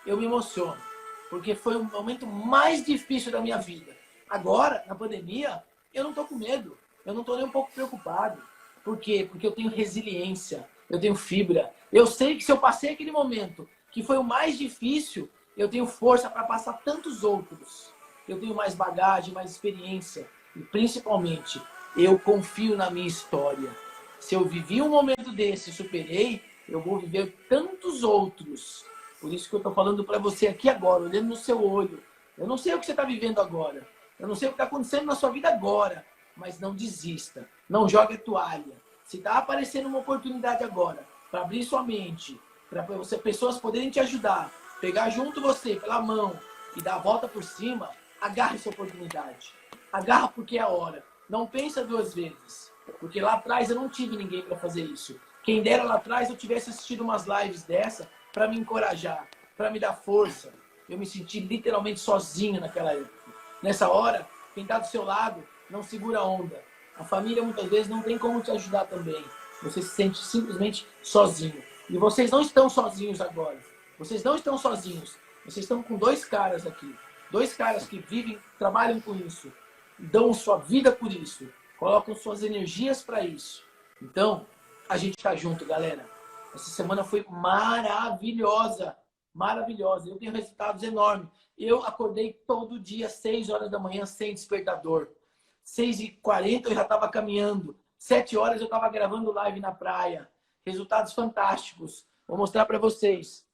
eu me emociono. Porque foi o momento mais difícil da minha vida. Agora, na pandemia, eu não estou com medo. Eu não estou nem um pouco preocupado. Por quê? Porque eu tenho resiliência. Eu tenho fibra. Eu sei que se eu passei aquele momento, que foi o mais difícil, eu tenho força para passar tantos outros. Eu tenho mais bagagem, mais experiência. E, principalmente, eu confio na minha história. Se eu vivi um momento desse e superei, eu vou viver tantos outros. Por isso que eu estou falando para você aqui agora, olhando no seu olho. Eu não sei o que você está vivendo agora. Eu não sei o que está acontecendo na sua vida agora. Mas não desista. Não jogue a toalha. Se está aparecendo uma oportunidade agora para abrir sua mente, para pessoas poderem te ajudar, pegar junto você pela mão e dar a volta por cima, agarre essa oportunidade. Agarra porque é a hora. Não pensa 2 vezes. Porque lá atrás eu não tive ninguém para fazer isso. Quem dera lá atrás eu tivesse assistido umas lives dessa para me encorajar, para me dar força. Eu me senti literalmente sozinho naquela época. Nessa hora, quem está do seu lado não segura a onda. A família muitas vezes não tem como te ajudar também. Você se sente simplesmente sozinho. E vocês não estão sozinhos agora. Vocês não estão sozinhos. Vocês estão com 2 caras aqui. 2 caras que vivem, trabalham com isso. Dão sua vida por isso. Colocam suas energias para isso. Então, a gente está junto, galera. Essa semana foi maravilhosa. Maravilhosa. Eu tenho resultados enormes. Eu acordei todo dia, 6 horas da manhã, sem despertador. 6h40 eu já estava caminhando. 7 horas eu estava gravando live na praia. Resultados fantásticos. Vou mostrar para vocês.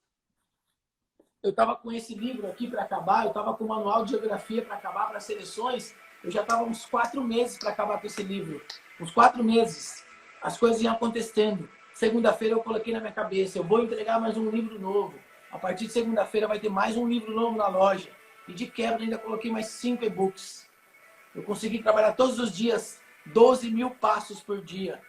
Eu estava com esse livro aqui para acabar. Eu estava com o manual de geografia para acabar para seleções. Eu já estava uns 4 meses para acabar com esse livro. Uns 4 meses. As coisas iam acontecendo. Segunda-feira eu coloquei na minha cabeça. Eu vou entregar mais um livro novo. A partir de segunda-feira vai ter mais um livro novo na loja. E de quebra ainda coloquei mais 5 e-books. Eu consegui trabalhar todos os dias 12 mil passos por dia.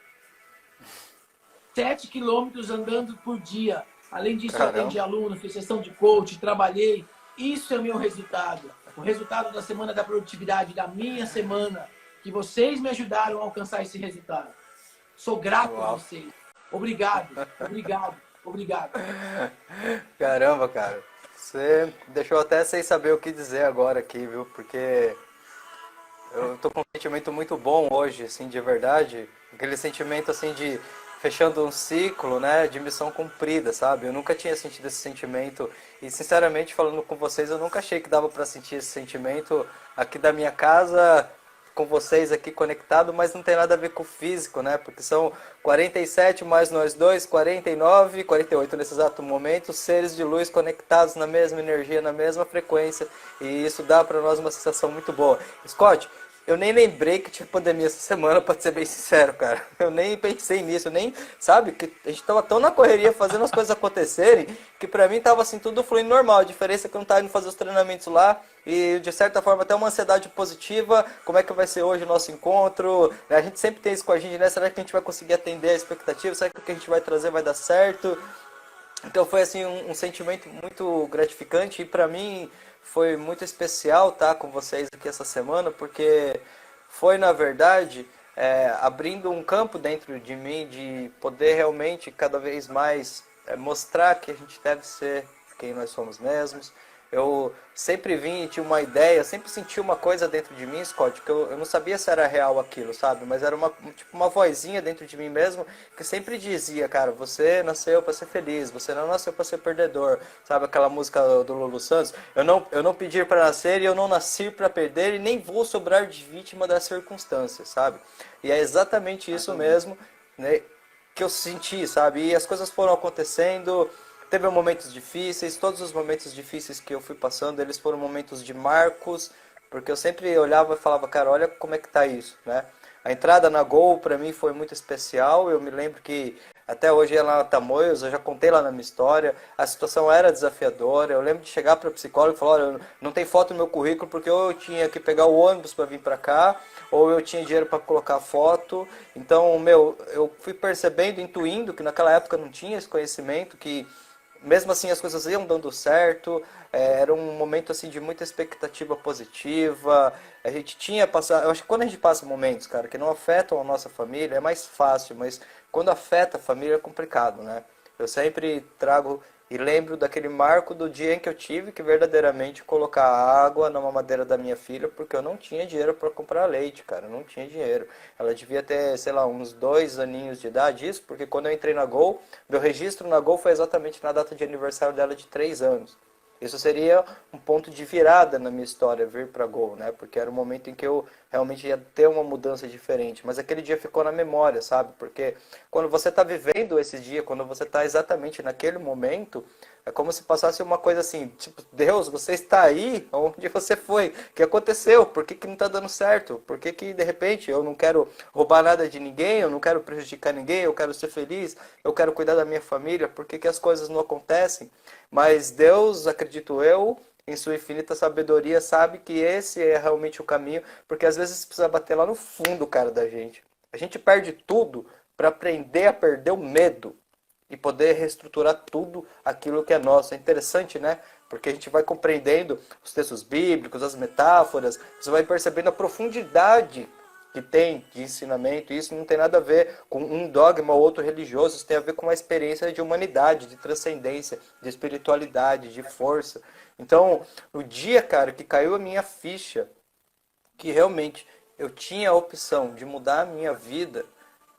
7 quilômetros andando por dia. Além disso, eu Caramba. atendi aluno, fiz sessão de coach, trabalhei. Isso é o meu resultado. O resultado da semana da produtividade, da minha semana, que vocês me ajudaram a alcançar esse resultado. Sou grato a Uau. vocês. Obrigado, obrigado, obrigado. Caramba, cara. Você deixou até sem saber o que dizer agora aqui, viu? Porque eu tô com um sentimento muito bom hoje, assim, de verdade. Aquele sentimento, assim, de fechando um ciclo, né, de missão cumprida, sabe? Eu nunca tinha sentido esse sentimento e, sinceramente, falando com vocês, eu nunca achei que dava pra sentir esse sentimento aqui da minha casa, com vocês aqui conectado, mas não tem nada a ver com o físico, né? Porque são 47 mais nós dois, 49, 48 nesse exato momento, seres de luz conectados na mesma energia, na mesma frequência, e isso dá para nós uma sensação muito boa. Scott, eu nem lembrei que tinha pandemia essa semana, pra ser bem sincero, cara. Eu nem pensei nisso, nem, sabe, que a gente tava tão na correria fazendo as coisas acontecerem, que pra mim tava assim, tudo fluindo normal. A diferença é que eu não tava indo fazer os treinamentos lá, e de certa forma até uma ansiedade positiva, como é que vai ser hoje o nosso encontro, né? A gente sempre tem isso com a gente, né? Será que a gente vai conseguir atender a expectativa? Será que o que a gente vai trazer vai dar certo? Então foi assim um sentimento muito gratificante e para mim foi muito especial estar com vocês aqui essa semana, porque foi na verdade abrindo um campo dentro de mim de poder realmente cada vez mais mostrar que a gente deve ser quem nós somos mesmos. Eu sempre vim e tinha uma ideia, sempre senti uma coisa dentro de mim, Scott, que eu não sabia se era real aquilo, sabe? Mas era tipo uma vozinha dentro de mim mesmo que sempre dizia, cara, você nasceu para ser feliz, você não nasceu para ser perdedor, sabe? Aquela música do Lulu Santos, eu não pedi para nascer e eu não nasci para perder e nem vou sobrar de vítima das circunstâncias, sabe? E é exatamente isso mesmo, né, que eu senti, sabe? E as coisas foram acontecendo. Teve momentos difíceis, todos os momentos difíceis que eu fui passando, eles foram momentos de marcos, porque eu sempre olhava e falava, cara, olha como é que tá isso, né? A entrada na Gol para mim foi muito especial, eu me lembro que até hoje ia lá na Tamoios, eu já contei lá na minha história, a situação era desafiadora, eu lembro de chegar para o psicólogo e falar, olha, não tem foto no meu currículo porque ou eu tinha que pegar o ônibus para vir para cá, ou eu tinha dinheiro para colocar foto, então, eu fui percebendo, intuindo que naquela época não tinha esse conhecimento, que mesmo assim as coisas iam dando certo, era um momento assim de muita expectativa positiva, a gente tinha passado, eu acho que quando a gente passa momentos, cara, que não afetam a nossa família, é mais fácil, mas quando afeta a família é complicado, né? Eu sempre trago e lembro daquele marco do dia em que eu tive que verdadeiramente colocar água na mamadeira da minha filha, porque eu não tinha dinheiro para comprar leite, cara, eu não tinha dinheiro. Ela devia ter, sei lá, uns 2 aninhos de idade, isso, porque quando eu entrei na Gol, meu registro na Gol foi exatamente na data de aniversário dela de 3 anos. Isso seria um ponto de virada na minha história, vir para Gol, né? Porque era o momento em que eu realmente ia ter uma mudança diferente. Mas aquele dia ficou na memória, sabe? Porque quando você está vivendo esse dia, quando você está exatamente naquele momento, é como se passasse uma coisa assim, tipo, Deus, você está aí? Onde você foi? O que aconteceu? Por que que não está dando certo? Por que que, de repente, eu não quero roubar nada de ninguém, eu não quero prejudicar ninguém, eu quero ser feliz, eu quero cuidar da minha família, por que que as coisas não acontecem? Mas Deus, acredito eu, em sua infinita sabedoria, sabe que esse é realmente o caminho, porque às vezes precisa bater lá no fundo, cara, da gente. A gente perde tudo para aprender a perder o medo e poder reestruturar tudo aquilo que é nosso. É interessante, né? Porque a gente vai compreendendo os textos bíblicos, as metáforas, você vai percebendo a profundidade que tem de ensinamento. E isso não tem nada a ver com um dogma ou outro religioso, isso tem a ver com uma experiência de humanidade, de transcendência, de espiritualidade, de força. Então, no dia, cara, que caiu a minha ficha, que realmente eu tinha a opção de mudar a minha vida,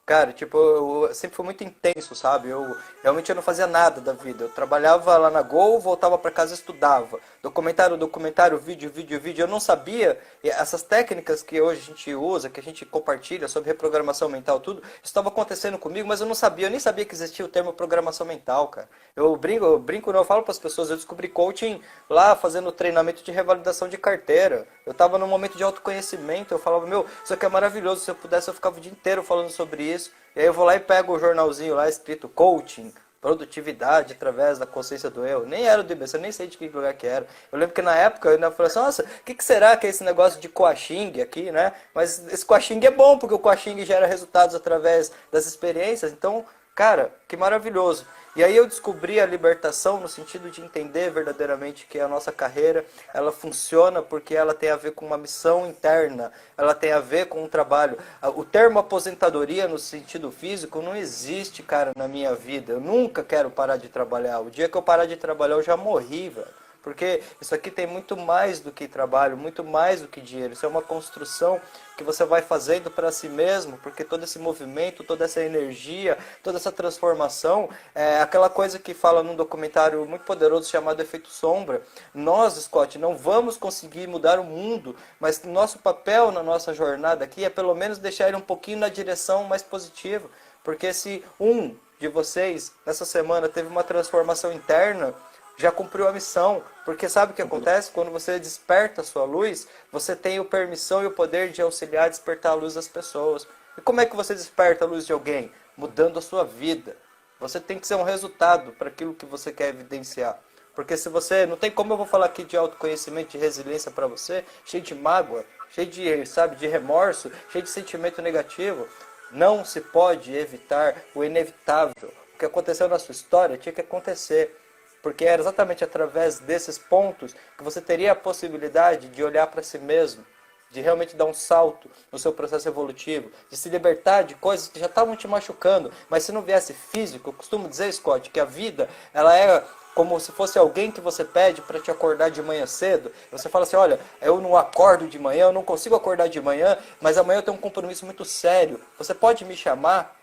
cara, tipo, eu sempre fui muito intenso, sabe? Eu realmente eu não fazia nada da vida. Eu trabalhava lá na Gol, voltava para casa e estudava. Documentário, vídeo. Eu não sabia essas técnicas que hoje a gente usa, que a gente compartilha sobre reprogramação mental, tudo. Isso estava acontecendo comigo, mas eu não sabia. Eu nem sabia que existia o termo programação mental, cara. Eu brinco, não, eu falo para as pessoas. Eu descobri coaching lá, fazendo treinamento de revalidação de carteira. Eu estava num momento de autoconhecimento. Eu falava, meu, isso aqui é maravilhoso. Se eu pudesse, eu ficava o dia inteiro falando sobre isso. E aí eu vou lá e pego o jornalzinho lá escrito coaching, produtividade através da consciência do eu. Nem era do IBC, eu nem sei de que lugar que era. Eu lembro que na época eu ainda falei assim, nossa, o que será que é esse negócio de coaching aqui, né? Mas esse coaching é bom, porque o coaching gera resultados através das experiências. Então, Cara, que maravilhoso. E aí eu descobri a libertação no sentido de entender verdadeiramente que a nossa carreira, ela funciona porque ela tem a ver com uma missão interna, ela tem a ver com um trabalho. O termo aposentadoria no sentido físico não existe, cara, na minha vida. Eu nunca quero parar de trabalhar. O dia que eu parar de trabalhar, eu já morri, velho. Porque isso aqui tem muito mais do que trabalho, muito mais do que dinheiro. Isso é uma construção que você vai fazendo para si mesmo, porque todo esse movimento, toda essa energia, toda essa transformação, é aquela coisa que fala num documentário muito poderoso chamado Efeito Sombra. Nós, Scott, não vamos conseguir mudar o mundo, mas nosso papel na nossa jornada aqui é pelo menos deixar ele um pouquinho na direção mais positiva. Porque se um de vocês, nessa semana, teve uma transformação interna, já cumpriu a missão, porque sabe o que acontece? Quando você desperta a sua luz, você tem a permissão e o poder de auxiliar a despertar a luz das pessoas. E como é que você desperta a luz de alguém? Mudando a sua vida. Você tem que ser um resultado para aquilo que você quer evidenciar. Porque se você, não tem como eu vou falar aqui de autoconhecimento, de resiliência para você, cheio de mágoa, cheio de, sabe, de remorso, cheio de sentimento negativo. Não se pode evitar o inevitável. O que aconteceu na sua história tinha que acontecer. Porque era exatamente através desses pontos que você teria a possibilidade de olhar para si mesmo, de realmente dar um salto no seu processo evolutivo, de se libertar de coisas que já estavam te machucando. Mas se não viesse físico, eu costumo dizer, Scott, que a vida ela é como se fosse alguém que você pede para te acordar de manhã cedo. Você fala assim, olha, eu não acordo de manhã, eu não consigo acordar de manhã, mas amanhã eu tenho um compromisso muito sério. Você pode me chamar?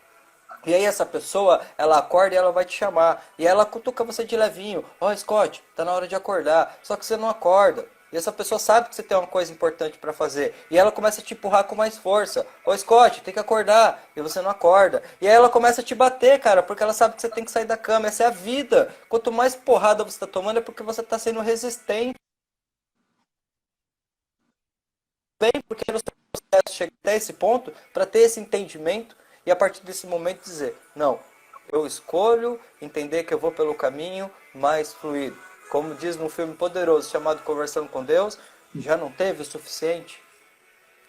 E aí essa pessoa, ela acorda e ela vai te chamar. E ela cutuca você de levinho. Ó, Scott, tá na hora de acordar. Só que você não acorda. E essa pessoa sabe que você tem uma coisa importante para fazer. E ela começa a te empurrar com mais força. Ô, Scott, tem que acordar. E você não acorda. E aí ela começa a te bater, cara, porque ela sabe que você tem que sair da cama. Essa é a vida. Quanto mais porrada você tá tomando é porque você tá sendo resistente. Bem, porque no seu processo chega até esse ponto para ter esse entendimento e a partir desse momento dizer, não, eu escolho entender que eu vou pelo caminho mais fluido. Como diz num filme poderoso chamado Conversando com Deus, já não teve o suficiente?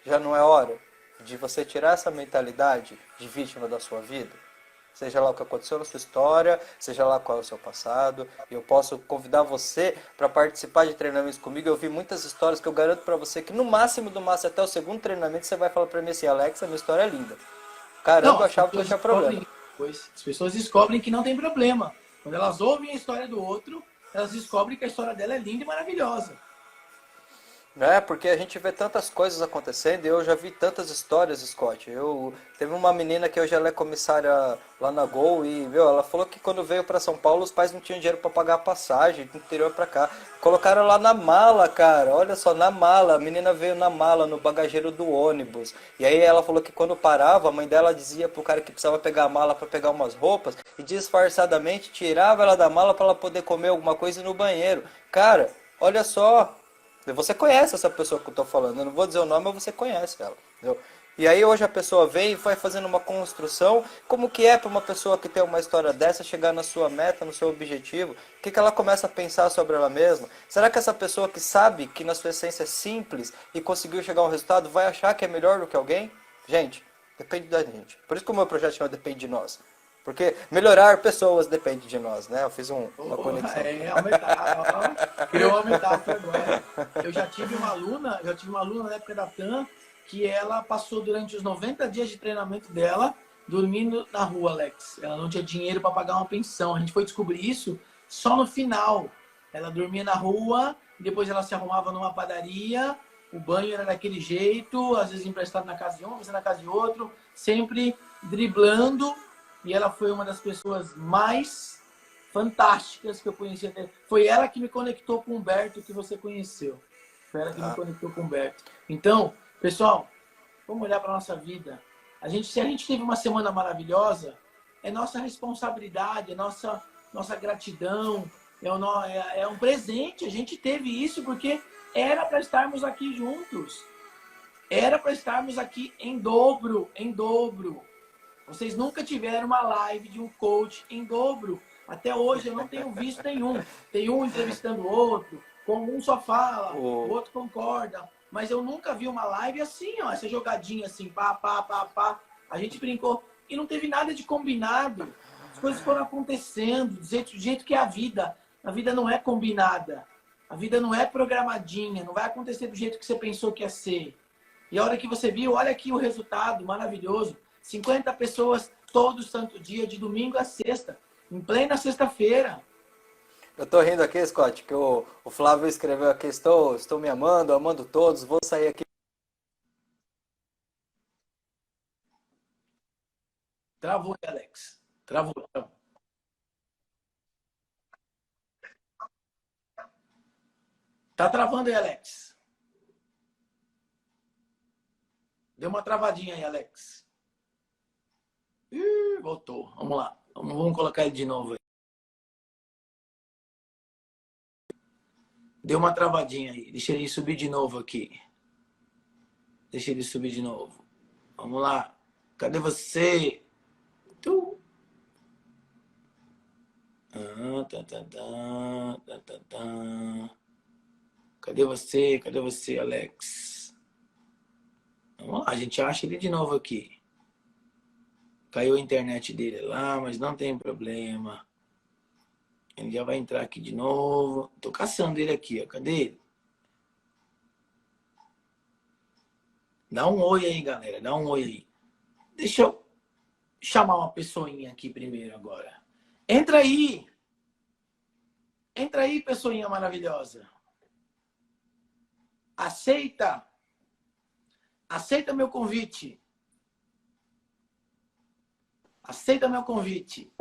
Já não é hora de você tirar essa mentalidade de vítima da sua vida? Seja lá o que aconteceu na sua história, seja lá qual é o seu passado. Eu posso convidar você para participar de treinamentos comigo. Eu vi muitas histórias que eu garanto para você que no máximo do máximo até o segundo treinamento você vai falar para mim assim, Alex, a minha história é linda. Caramba, Não, eu as achava que eu pessoas tinha problema. pois, as pessoas descobrem que não tem problema. Quando elas ouvem a história do outro, elas descobrem que a história dela é linda e maravilhosa. É, porque a gente vê tantas coisas acontecendo e eu já vi tantas histórias, Scott. Teve uma menina que hoje ela é comissária lá na Gol e, meu, ela falou que quando veio para São Paulo os pais não tinham dinheiro para pagar a passagem do interior para cá. Colocaram lá na mala, cara. Olha só, na mala. A menina veio na mala, no bagageiro do ônibus. E aí ela falou que quando parava, a mãe dela dizia pro cara que precisava pegar a mala para pegar umas roupas e disfarçadamente tirava ela da mala para ela poder comer alguma coisa no banheiro. Cara, olha só. Você conhece essa pessoa que eu estou falando. Eu não vou dizer o nome, mas você conhece ela. Entendeu? E aí hoje a pessoa vem e vai fazendo uma construção. Como que é para uma pessoa que tem uma história dessa chegar na sua meta, no seu objetivo? O que ela começa a pensar sobre ela mesma? Será que essa pessoa que sabe que na sua essência é simples e conseguiu chegar a um resultado vai achar que é melhor do que alguém? Gente, depende da gente. Por isso que o meu projeto chama Depende de Nós. Porque melhorar pessoas depende de nós, né? Eu fiz uma conexão. Criou uma metáfora agora. Eu já tive uma aluna na época da TAM, que ela passou durante os 90 dias de treinamento dela dormindo na rua, Alex. Ela não tinha dinheiro para pagar uma pensão. A gente foi descobrir isso só no final. Ela dormia na rua, depois ela se arrumava numa padaria, o banho era daquele jeito, às vezes emprestado na casa de um, às vezes na casa de outro, sempre driblando. E ela foi uma das pessoas mais fantásticas que eu conheci. Foi ela que me conectou com o Humberto, que você conheceu. Foi ela que me conectou com o Humberto. Então, pessoal, vamos olhar para a nossa vida. Se a gente teve uma semana maravilhosa, é nossa responsabilidade, é nossa gratidão, é um presente. A gente teve isso porque era para estarmos aqui juntos. Era para estarmos aqui em dobro, em dobro. Vocês nunca tiveram uma live de um coach em dobro. Até hoje eu não tenho visto nenhum. Tem um entrevistando o outro, como um só fala, o outro concorda. Mas eu nunca vi uma live assim, ó, essa jogadinha assim, pá, pá, pá, pá. A gente brincou e não teve nada de combinado. As coisas foram acontecendo do jeito que é a vida. A vida não é combinada. A vida não é programadinha. Não vai acontecer do jeito que você pensou que ia ser. E a hora que você viu, olha aqui o resultado maravilhoso. 50 pessoas todo santo dia, de domingo a sexta. Em plena sexta-feira. Eu tô rindo aqui, Scott, que o Flávio escreveu aqui, estou me amando, amando todos, vou sair aqui. Travou, Alex. Travou. Tá travando aí, Alex. Deu uma travadinha aí, Alex. Ih, voltou. Vamos lá. Vamos colocar ele de novo aí. Deu uma travadinha aí. Deixa ele subir de novo aqui. Deixa ele subir de novo. Vamos lá. Cadê você? Tu. Cadê você? Cadê você, Alex? Vamos lá, a gente acha ele de novo aqui. Caiu a internet dele lá, mas não tem problema. Ele já vai entrar aqui de novo. Tô caçando ele aqui, ó. Cadê ele? Dá um oi aí, galera. Dá um oi aí. Deixa eu chamar uma pessoinha aqui primeiro agora. Entra aí. Entra aí, pessoinha maravilhosa. Aceita. Aceita meu convite. Aceita meu convite.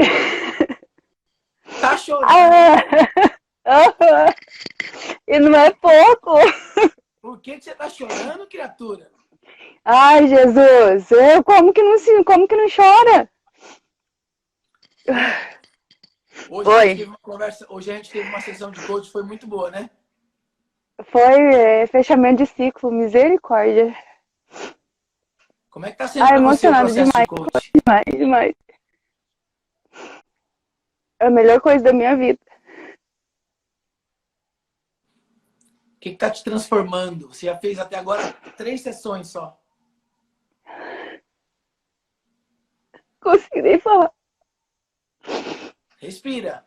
Tá chorando. E não é pouco. Por que você tá chorando, criatura? Ai, Jesus. Como que não chora? Hoje a gente teve uma conversa, hoje a gente teve uma sessão de coach, foi muito boa, né? Foi fechamento de ciclo, misericórdia. Como é que tá sendo pra você o processo de coach? Demais. É a melhor coisa da minha vida. O que tá te transformando? Você já fez até agora 3 sessões só. Consegui nem falar. Respira.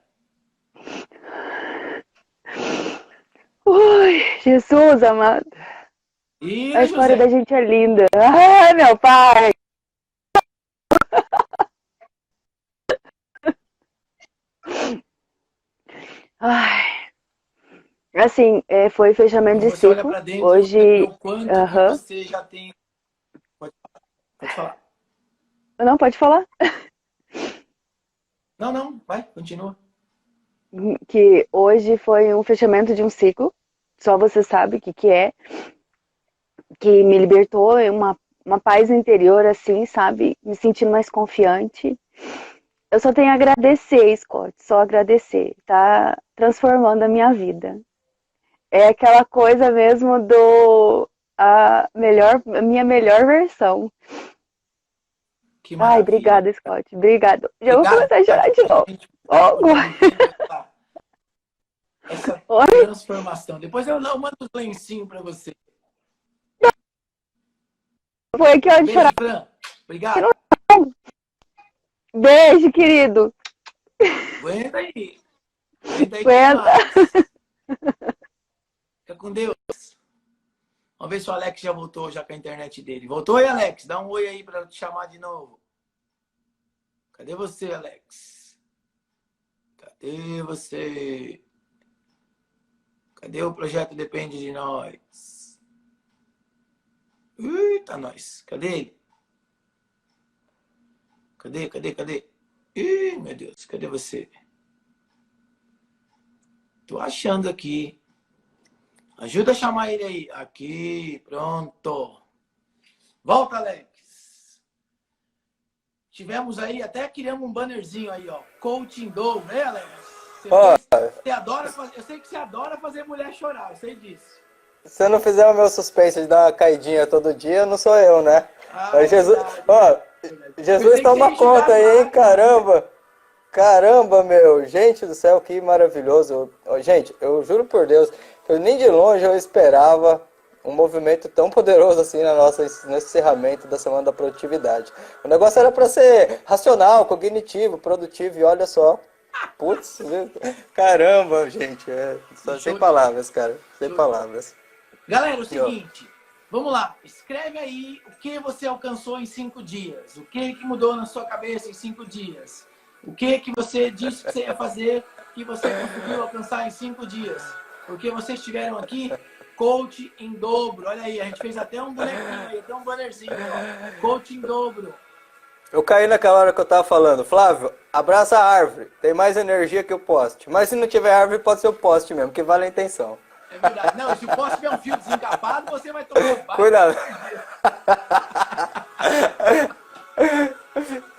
Ui, Jesus amado. A história da gente é linda. Ai, meu pai. Ai. Assim, foi fechamento de ciclo. Olha pra dentro, hoje, o quanto que você já tem. Pode falar. Não, pode falar. Não, vai, continua. Que hoje foi um fechamento de um ciclo. Só você sabe o que é. Que me libertou, uma paz interior, assim, sabe? Me sentindo mais confiante. Eu só tenho a agradecer, Scott, só agradecer. Tá transformando a minha vida. É aquela coisa mesmo a minha melhor versão. Que maravilha. Ai, obrigada, Scott. Obrigado. Já vou começar a chorar de novo. Essa transformação. Depois eu mando os lencinhos pra você. Foi aqui onde chorar. Fran. Obrigado. Beijo, querido. Aguenta aí. Aguenta. Fica com Deus. Vamos ver se o Alex já voltou já com a internet dele. Voltou aí, Alex? Dá um oi aí para te chamar de novo. Cadê você, Alex? Cadê você? Cadê o projeto Depende de Nós? Eita, nós. Cadê ele? Cadê? Ih, meu Deus, cadê você? Tô achando aqui. Ajuda a chamar ele aí. Aqui, pronto. Volta, Alex. Tivemos aí, até criamos um bannerzinho aí, ó. Coaching Dou, né, Alex? Você adora fazer, eu sei que você adora fazer mulher chorar, eu sei disso. Se eu não fizer o meu suspense de dar uma caidinha todo dia, não sou eu, né? Jesus toma conta aí, hein? Caramba, meu. Gente do céu, que maravilhoso. Gente, eu juro por Deus, nem de longe eu esperava um movimento tão poderoso assim nesse encerramento da Semana da Produtividade. O negócio era para ser racional, cognitivo, produtivo, e olha só. Putz, caramba, gente. Sem palavras, cara. Sem palavras. Galera, é o seguinte, vamos lá. Escreve aí o que você alcançou em 5 dias. O que mudou na sua cabeça em 5 dias. O que você disse que você ia fazer que você conseguiu alcançar em 5 dias. Porque vocês tiveram aqui coach em dobro. Olha aí, a gente fez até um bonequinho aí, até um bannerzinho. Ó. Coach em dobro. Eu caí naquela hora que eu tava falando, Flávio, abraça a árvore, tem mais energia que o poste. Mas se não tiver árvore, pode ser o poste mesmo, que vale a intenção. É verdade. Não, se o poste tiver um fio desencapado, você vai tomar um baile. Cuidado.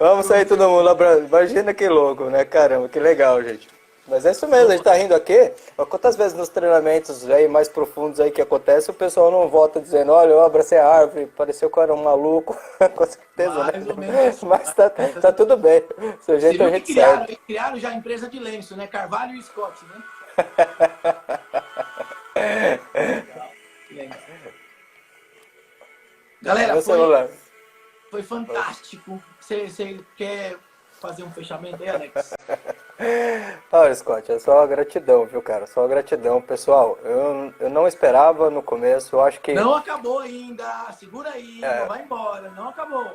Vamos sair todo mundo abraçando. Imagina que louco, né? Caramba, que legal, gente. Mas é isso mesmo, a gente tá rindo aqui. Quantas vezes nos treinamentos aí mais profundos aí que acontece, o pessoal não volta dizendo, olha, eu abracei a árvore, pareceu que eu era um maluco. Com certeza, mais né? ou menos. Mas tá tudo bem. Seu jeito a gente segue. Criaram já a empresa de lenço, né? Carvalho e Scott, né? Legal. Galera, foi fantástico. Você quer fazer um fechamento aí, Alex? Olha, Scott, é só gratidão, viu, cara? Só gratidão. Pessoal, eu não esperava no começo, eu acho que... Não acabou ainda, segura aí, não vai embora, não acabou.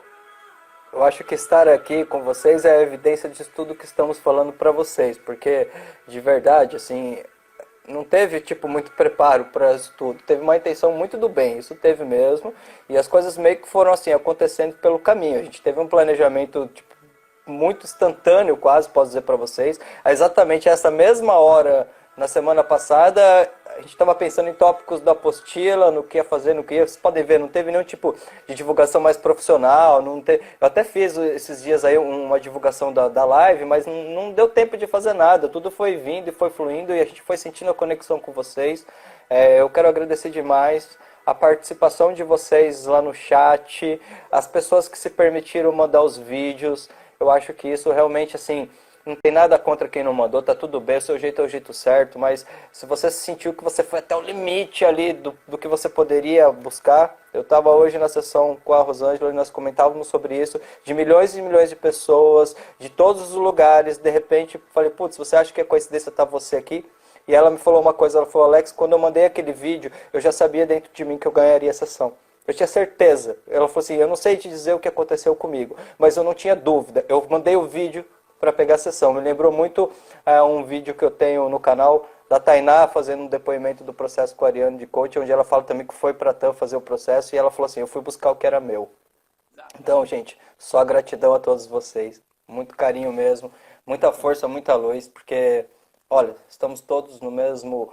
Eu acho que estar aqui com vocês é a evidência de tudo que estamos falando para vocês, porque, de verdade, assim, não teve, tipo, muito preparo para isso tudo. Teve uma intenção muito do bem, isso teve mesmo, e as coisas meio que foram, assim, acontecendo pelo caminho. A gente teve um planejamento, tipo, muito instantâneo, quase, posso dizer para vocês. Exatamente essa mesma hora, na semana passada, a gente estava pensando em tópicos da apostila, no que ia fazer, no que ia... Vocês podem ver, não teve nenhum tipo de divulgação mais profissional. Não teve... Eu até fiz esses dias aí uma divulgação da live, mas não deu tempo de fazer nada. Tudo foi vindo e foi fluindo e a gente foi sentindo a conexão com vocês. Eu quero agradecer demais a participação de vocês lá no chat, as pessoas que se permitiram mandar os vídeos. Eu acho que isso realmente, assim, não tem nada contra quem não mandou, tá tudo bem, o seu jeito é o jeito certo, mas se você sentiu que você foi até o limite ali do que você poderia buscar, eu estava hoje na sessão com a Rosângela e nós comentávamos sobre isso, de milhões e milhões de pessoas, de todos os lugares, de repente, falei, putz, você acha que é coincidência estar você aqui? E ela me falou uma coisa, ela falou, Alex, quando eu mandei aquele vídeo, eu já sabia dentro de mim que eu ganharia a sessão. Eu tinha certeza. Ela falou assim, eu não sei te dizer o que aconteceu comigo, mas eu não tinha dúvida. Eu mandei o vídeo para pegar a sessão. Me lembrou muito um vídeo que eu tenho no canal da Tainá fazendo um depoimento do processo com a Ariane de coach, onde ela fala também que foi para a TAM fazer o processo e ela falou assim, eu fui buscar o que era meu. Então, gente, só gratidão a todos vocês. Muito carinho mesmo, muita força, muita luz, porque... Olha, estamos todos no mesmo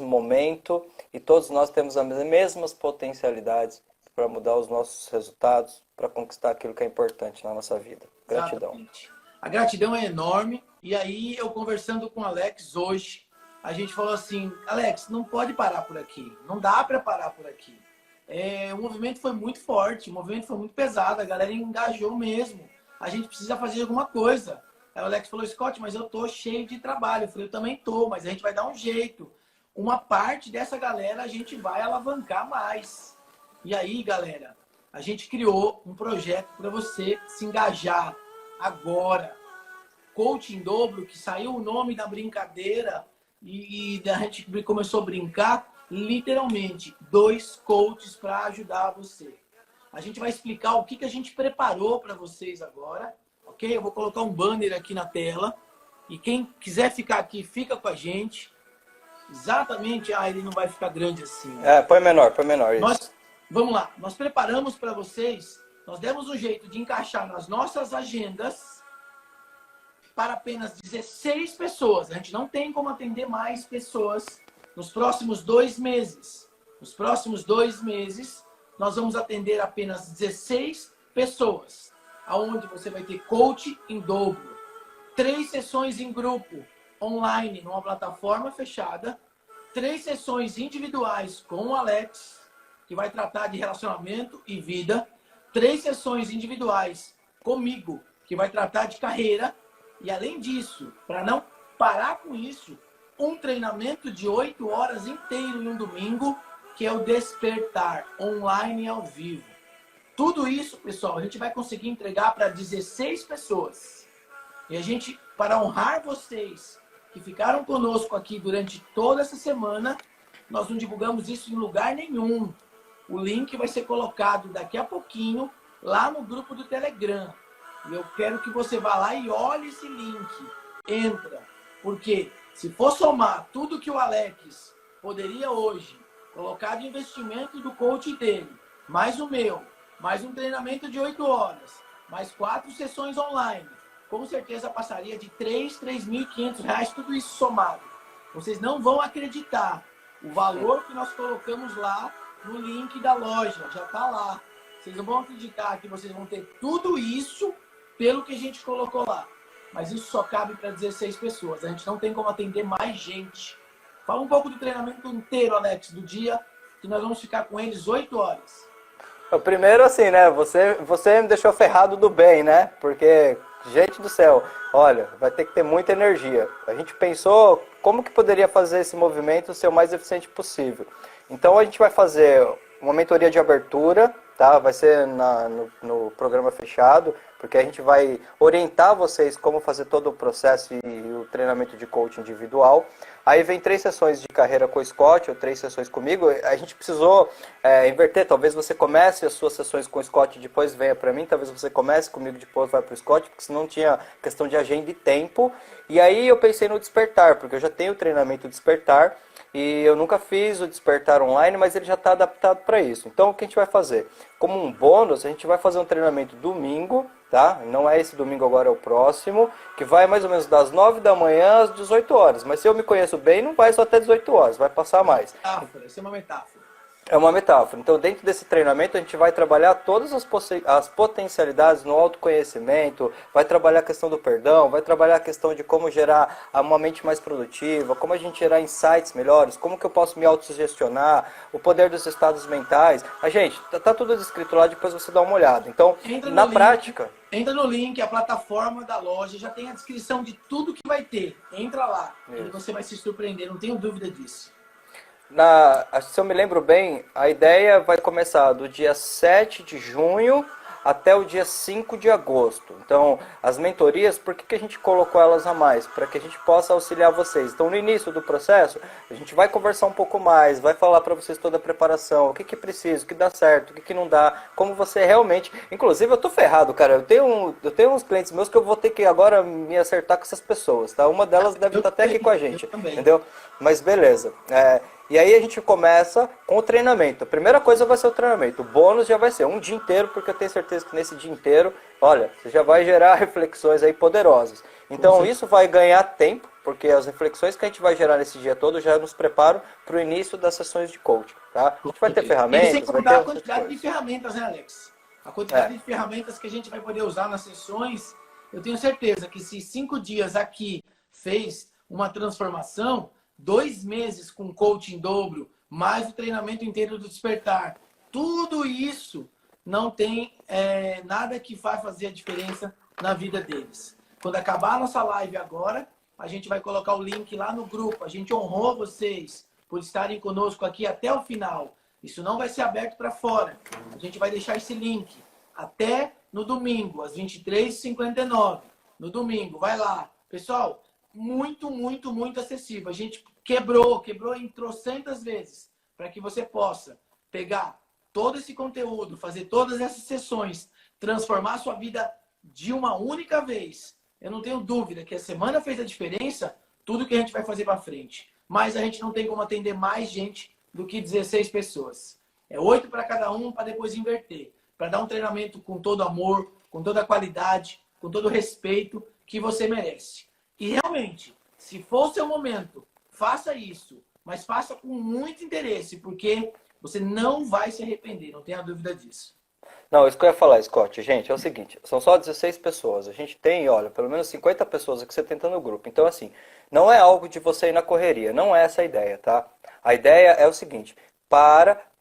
momento e todos nós temos as mesmas potencialidades para mudar os nossos resultados, para conquistar aquilo que é importante na nossa vida. Gratidão. Exatamente. A gratidão é enorme. E aí, eu conversando com o Alex hoje, a gente falou assim, Alex, não pode parar por aqui. Não dá para parar por aqui. O movimento foi muito forte, o movimento foi muito pesado, a galera engajou mesmo. A gente precisa fazer alguma coisa. Aí o Alex falou, Scott, mas eu tô cheio de trabalho. Eu falei, eu também tô, mas a gente vai dar um jeito. Uma parte dessa galera a gente vai alavancar mais. E aí, galera, a gente criou um projeto para você se engajar agora. Coach em dobro, que saiu o nome da brincadeira e a gente começou a brincar, literalmente, 2 coaches para ajudar você. A gente vai explicar o que a gente preparou para vocês agora. Ok? Eu vou colocar um banner aqui na tela. E quem quiser ficar aqui, fica com a gente. Exatamente. Ele não vai ficar grande assim. Né? Põe menor. Isso. Vamos lá. Nós preparamos para vocês. Nós demos um jeito de encaixar nas nossas agendas para apenas 16 pessoas. A gente não tem como atender mais pessoas nos próximos 2 meses. Nos próximos 2 meses, nós vamos atender apenas 16 pessoas. Aonde você vai ter coach em dobro, 3 sessões em grupo, online, numa plataforma fechada, 3 sessões individuais com o Alex, que vai tratar de relacionamento e vida, 3 sessões individuais comigo, que vai tratar de carreira, e além disso, para não parar com isso, um treinamento de 8 horas inteiro em um domingo, que é o Despertar, online e ao vivo. Tudo isso, pessoal, a gente vai conseguir entregar para 16 pessoas. E a gente, para honrar vocês que ficaram conosco aqui durante toda essa semana, nós não divulgamos isso em lugar nenhum. O link vai ser colocado daqui a pouquinho lá no grupo do Telegram. E eu quero que você vá lá e olhe esse link. Entra. Porque se for somar tudo que o Alex poderia hoje colocar de investimento do coach dele, mais o meu, mais um treinamento de 8 horas, mais 4 sessões online, com certeza passaria de R$ 3.500, tudo isso somado. Vocês não vão acreditar o valor que nós colocamos lá no link da loja, já está lá. Vocês não vão acreditar que vocês vão ter tudo isso pelo que a gente colocou lá. Mas isso só cabe para 16 pessoas. A gente não tem como atender mais gente. Fala um pouco do treinamento inteiro, Alex, do dia, que nós vamos ficar com eles 8 horas. Primeiro, assim, né? Você me deixou ferrado do bem, né? Porque, gente do céu, olha, vai ter que ter muita energia. A gente pensou como que poderia fazer esse movimento ser o mais eficiente possível. Então, a gente vai fazer uma mentoria de abertura, tá? Vai ser no programa fechado, porque a gente vai orientar vocês como fazer todo o processo e o treinamento de coaching individual. Aí vem 3 sessões de carreira com o Scott, ou 3 sessões comigo. A gente precisou inverter. Talvez você comece as suas sessões com o Scott e depois venha para mim. Talvez você comece comigo e depois vai para o Scott, porque senão tinha questão de agenda e tempo. E aí eu pensei no Despertar, porque eu já tenho o treinamento Despertar. E eu nunca fiz o Despertar online, mas ele já está adaptado para isso. Então, o que a gente vai fazer? Como um bônus, a gente vai fazer um treinamento domingo, tá? Não é esse domingo agora, é o próximo, que vai mais ou menos das 9 da manhã às 18 horas. Mas se eu me conheço bem, não vai só até 18 horas, vai passar mais. Metáfora, isso é uma metáfora. É uma metáfora. Então, dentro desse treinamento, a gente vai trabalhar todas as potencialidades no autoconhecimento, vai trabalhar a questão do perdão, vai trabalhar a questão de como gerar uma mente mais produtiva, como a gente gerar insights melhores, como que eu posso me autossugestionar, o poder dos estados mentais. Gente, tá tudo descrito lá, depois você dá uma olhada. Então, na prática... Entra no link, a plataforma da loja, já tem a descrição de tudo que vai ter. Entra lá, e você vai se surpreender, não tenho dúvida disso. Se eu me lembro bem, a ideia vai começar do dia 7 de junho até o dia 5 de agosto. Então, as mentorias, por que a gente colocou elas a mais? Para que a gente possa auxiliar vocês. Então, no início do processo, a gente vai conversar um pouco mais, vai falar para vocês toda a preparação, o que precisa, o que dá certo, o que não dá, como você realmente... Inclusive, eu tô ferrado, cara. Eu tenho uns clientes meus que eu vou ter que agora me acertar com essas pessoas, tá? Uma delas deve estar até aqui com a gente, entendeu? Mas beleza. E aí a gente começa com o treinamento. A primeira coisa vai ser o treinamento. O bônus já vai ser um dia inteiro, porque eu tenho certeza que nesse dia inteiro, olha, você já vai gerar reflexões aí poderosas. Então isso vai ganhar tempo, porque as reflexões que a gente vai gerar nesse dia todo já nos preparam para o início das sessões de coaching, tá? A gente vai ter ferramentas, E sem vai contar ter a quantidade de ferramentas, né, Alex? A quantidade de ferramentas que a gente vai poder usar nas sessões, eu tenho certeza que se 5 dias aqui fez uma transformação, 2 meses com coaching dobro, mais o treinamento inteiro do Despertar, tudo isso não tem nada que vai fazer a diferença na vida deles. Quando acabar a nossa live agora, a gente vai colocar o link lá no grupo. A gente honrou vocês por estarem conosco aqui até o final. Isso não vai ser aberto para fora. A gente vai deixar esse link até no domingo, às 23h59. No domingo, vai lá. Pessoal, muito, muito, muito acessível. A gente quebrou em trocentas vezes para que você possa pegar todo esse conteúdo, fazer todas essas sessões, transformar a sua vida de uma única vez. Eu não tenho dúvida que a semana fez a diferença, tudo que a gente vai fazer para frente. Mas a gente não tem como atender mais gente do que 16 pessoas. É 8 para cada um, para depois inverter. Para dar um treinamento com todo amor, com toda a qualidade, com todo o respeito que você merece. E realmente, se for o seu momento, faça isso. Mas faça com muito interesse, porque você não vai se arrepender, não tenha dúvida disso. Não, isso que eu ia falar, Scott. Gente, é o seguinte, são só 16 pessoas. A gente tem, olha, pelo menos 50 pessoas aqui você tenta no grupo. Então, assim, não é algo de você ir na correria. Não é essa a ideia, tá? A ideia é o seguinte,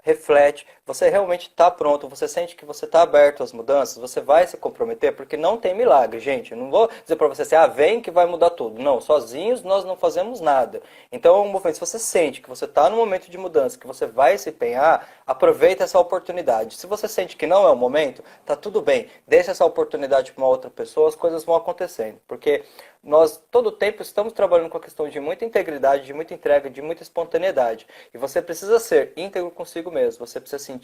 reflete, você realmente está pronto, você sente que você está aberto às mudanças, você vai se comprometer, porque não tem milagre, gente. Eu não vou dizer para você assim, vem que vai mudar tudo. Não, sozinhos nós não fazemos nada. Então, se você sente que você está no momento de mudança, que você vai se empenhar, aproveita essa oportunidade. Se você sente que não é o momento, tá tudo bem. Deixa essa oportunidade para uma outra pessoa, as coisas vão acontecendo. Porque nós, todo o tempo, estamos trabalhando com a questão de muita integridade, de muita entrega, de muita espontaneidade. E você precisa ser íntegro consigo mesmo. Você precisa sentir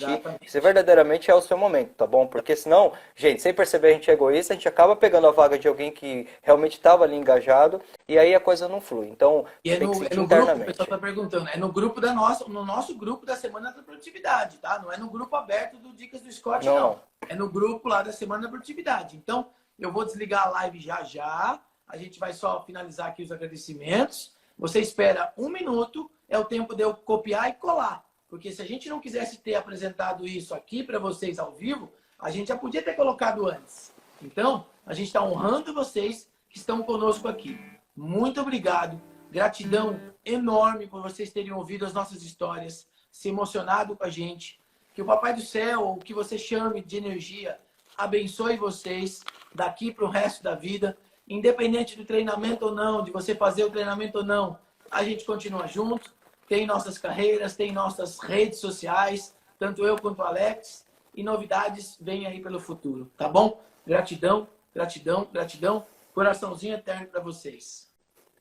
que se verdadeiramente é o seu momento, tá bom? Porque senão, gente, sem perceber a gente é egoísta, a gente acaba pegando a vaga de alguém que realmente estava ali engajado e aí a coisa não flui. Então, e tem que sentir no internamente. grupo, o pessoal está perguntando, é no grupo no nosso grupo da Semana da Produtividade, tá? Não é no grupo aberto do Dicas do Scott, não. É no grupo lá da Semana da Produtividade. Então, eu vou desligar a live já já. A gente vai só finalizar aqui os agradecimentos. Você espera 1 minuto, é o tempo de eu copiar e colar. Porque se a gente não quisesse ter apresentado isso aqui para vocês ao vivo, a gente já podia ter colocado antes. Então, a gente está honrando vocês que estão conosco aqui. Muito obrigado. Gratidão enorme por vocês terem ouvido as nossas histórias, se emocionado com a gente. Que o Papai do Céu, ou o que você chame de energia, abençoe vocês daqui para o resto da vida. Independente do treinamento ou não, de você fazer o treinamento ou não, a gente continua junto. Tem nossas carreiras, tem nossas redes sociais, tanto eu quanto o Alex. E novidades vêm aí pelo futuro, tá bom? Gratidão, gratidão, gratidão. Coraçãozinho eterno para vocês.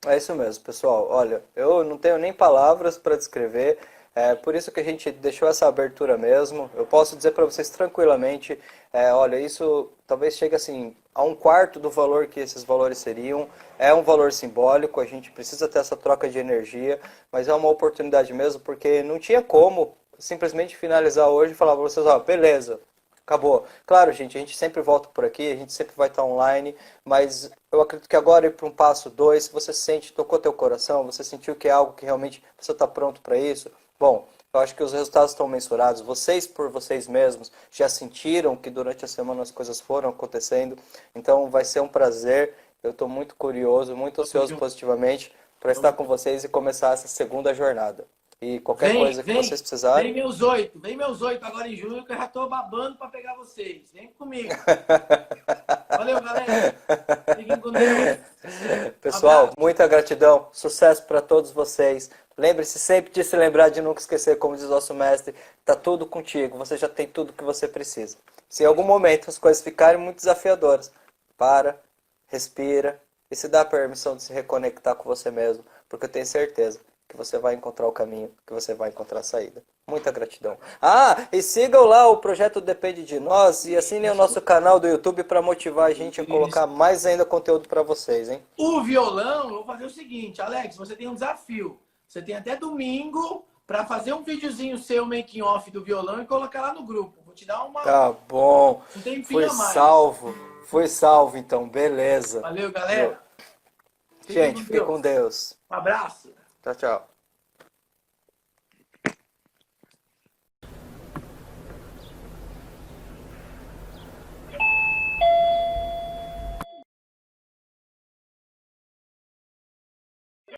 É isso mesmo, pessoal. Olha, eu não tenho nem palavras para descrever. É por isso que a gente deixou essa abertura mesmo. Eu posso dizer para vocês tranquilamente, olha, isso talvez chegue assim a 1/4 do valor que esses valores seriam. É um valor simbólico, a gente precisa ter essa troca de energia, mas é uma oportunidade mesmo, porque não tinha como simplesmente finalizar hoje e falar para vocês, beleza, acabou. Claro, gente, a gente sempre volta por aqui, a gente sempre vai estar online, mas eu acredito que agora ir para um passo 2, se você sente, tocou teu coração, você sentiu que é algo que realmente você está pronto para isso, bom, eu acho que os resultados estão mensurados. Vocês, por vocês mesmos, já sentiram que durante a semana as coisas foram acontecendo. Então, vai ser um prazer. Eu estou muito curioso, muito ansioso positivamente para estar com vocês e começar essa segunda jornada. E qualquer coisa que vocês precisarem... Vem meus 8 agora em junho, que eu já estou babando para pegar vocês. Vem comigo. Valeu, galera. Fiquem com Deus. Pessoal, muita gratidão. Sucesso para todos vocês. Lembre-se sempre de se lembrar de nunca esquecer, como diz nosso mestre, está tudo contigo, você já tem tudo que você precisa. Se em algum momento as coisas ficarem muito desafiadoras, para, respira e se dá a permissão de se reconectar com você mesmo, porque eu tenho certeza que você vai encontrar o caminho, que você vai encontrar a saída. Muita gratidão. E sigam lá o Projeto Depende de Nós e assinem o nosso canal do YouTube para motivar a gente a colocar mais ainda conteúdo para vocês, hein? O violão, eu vou fazer o seguinte, Alex, você tem um desafio. Você tem até domingo para fazer um videozinho seu making off do violão e colocar lá no grupo. Vou te dar uma... Tá bom. Um tempinho Foi a mais. Foi salvo então, beleza. Valeu, galera. Gente, fique com Deus. Um abraço. Tchau, tchau.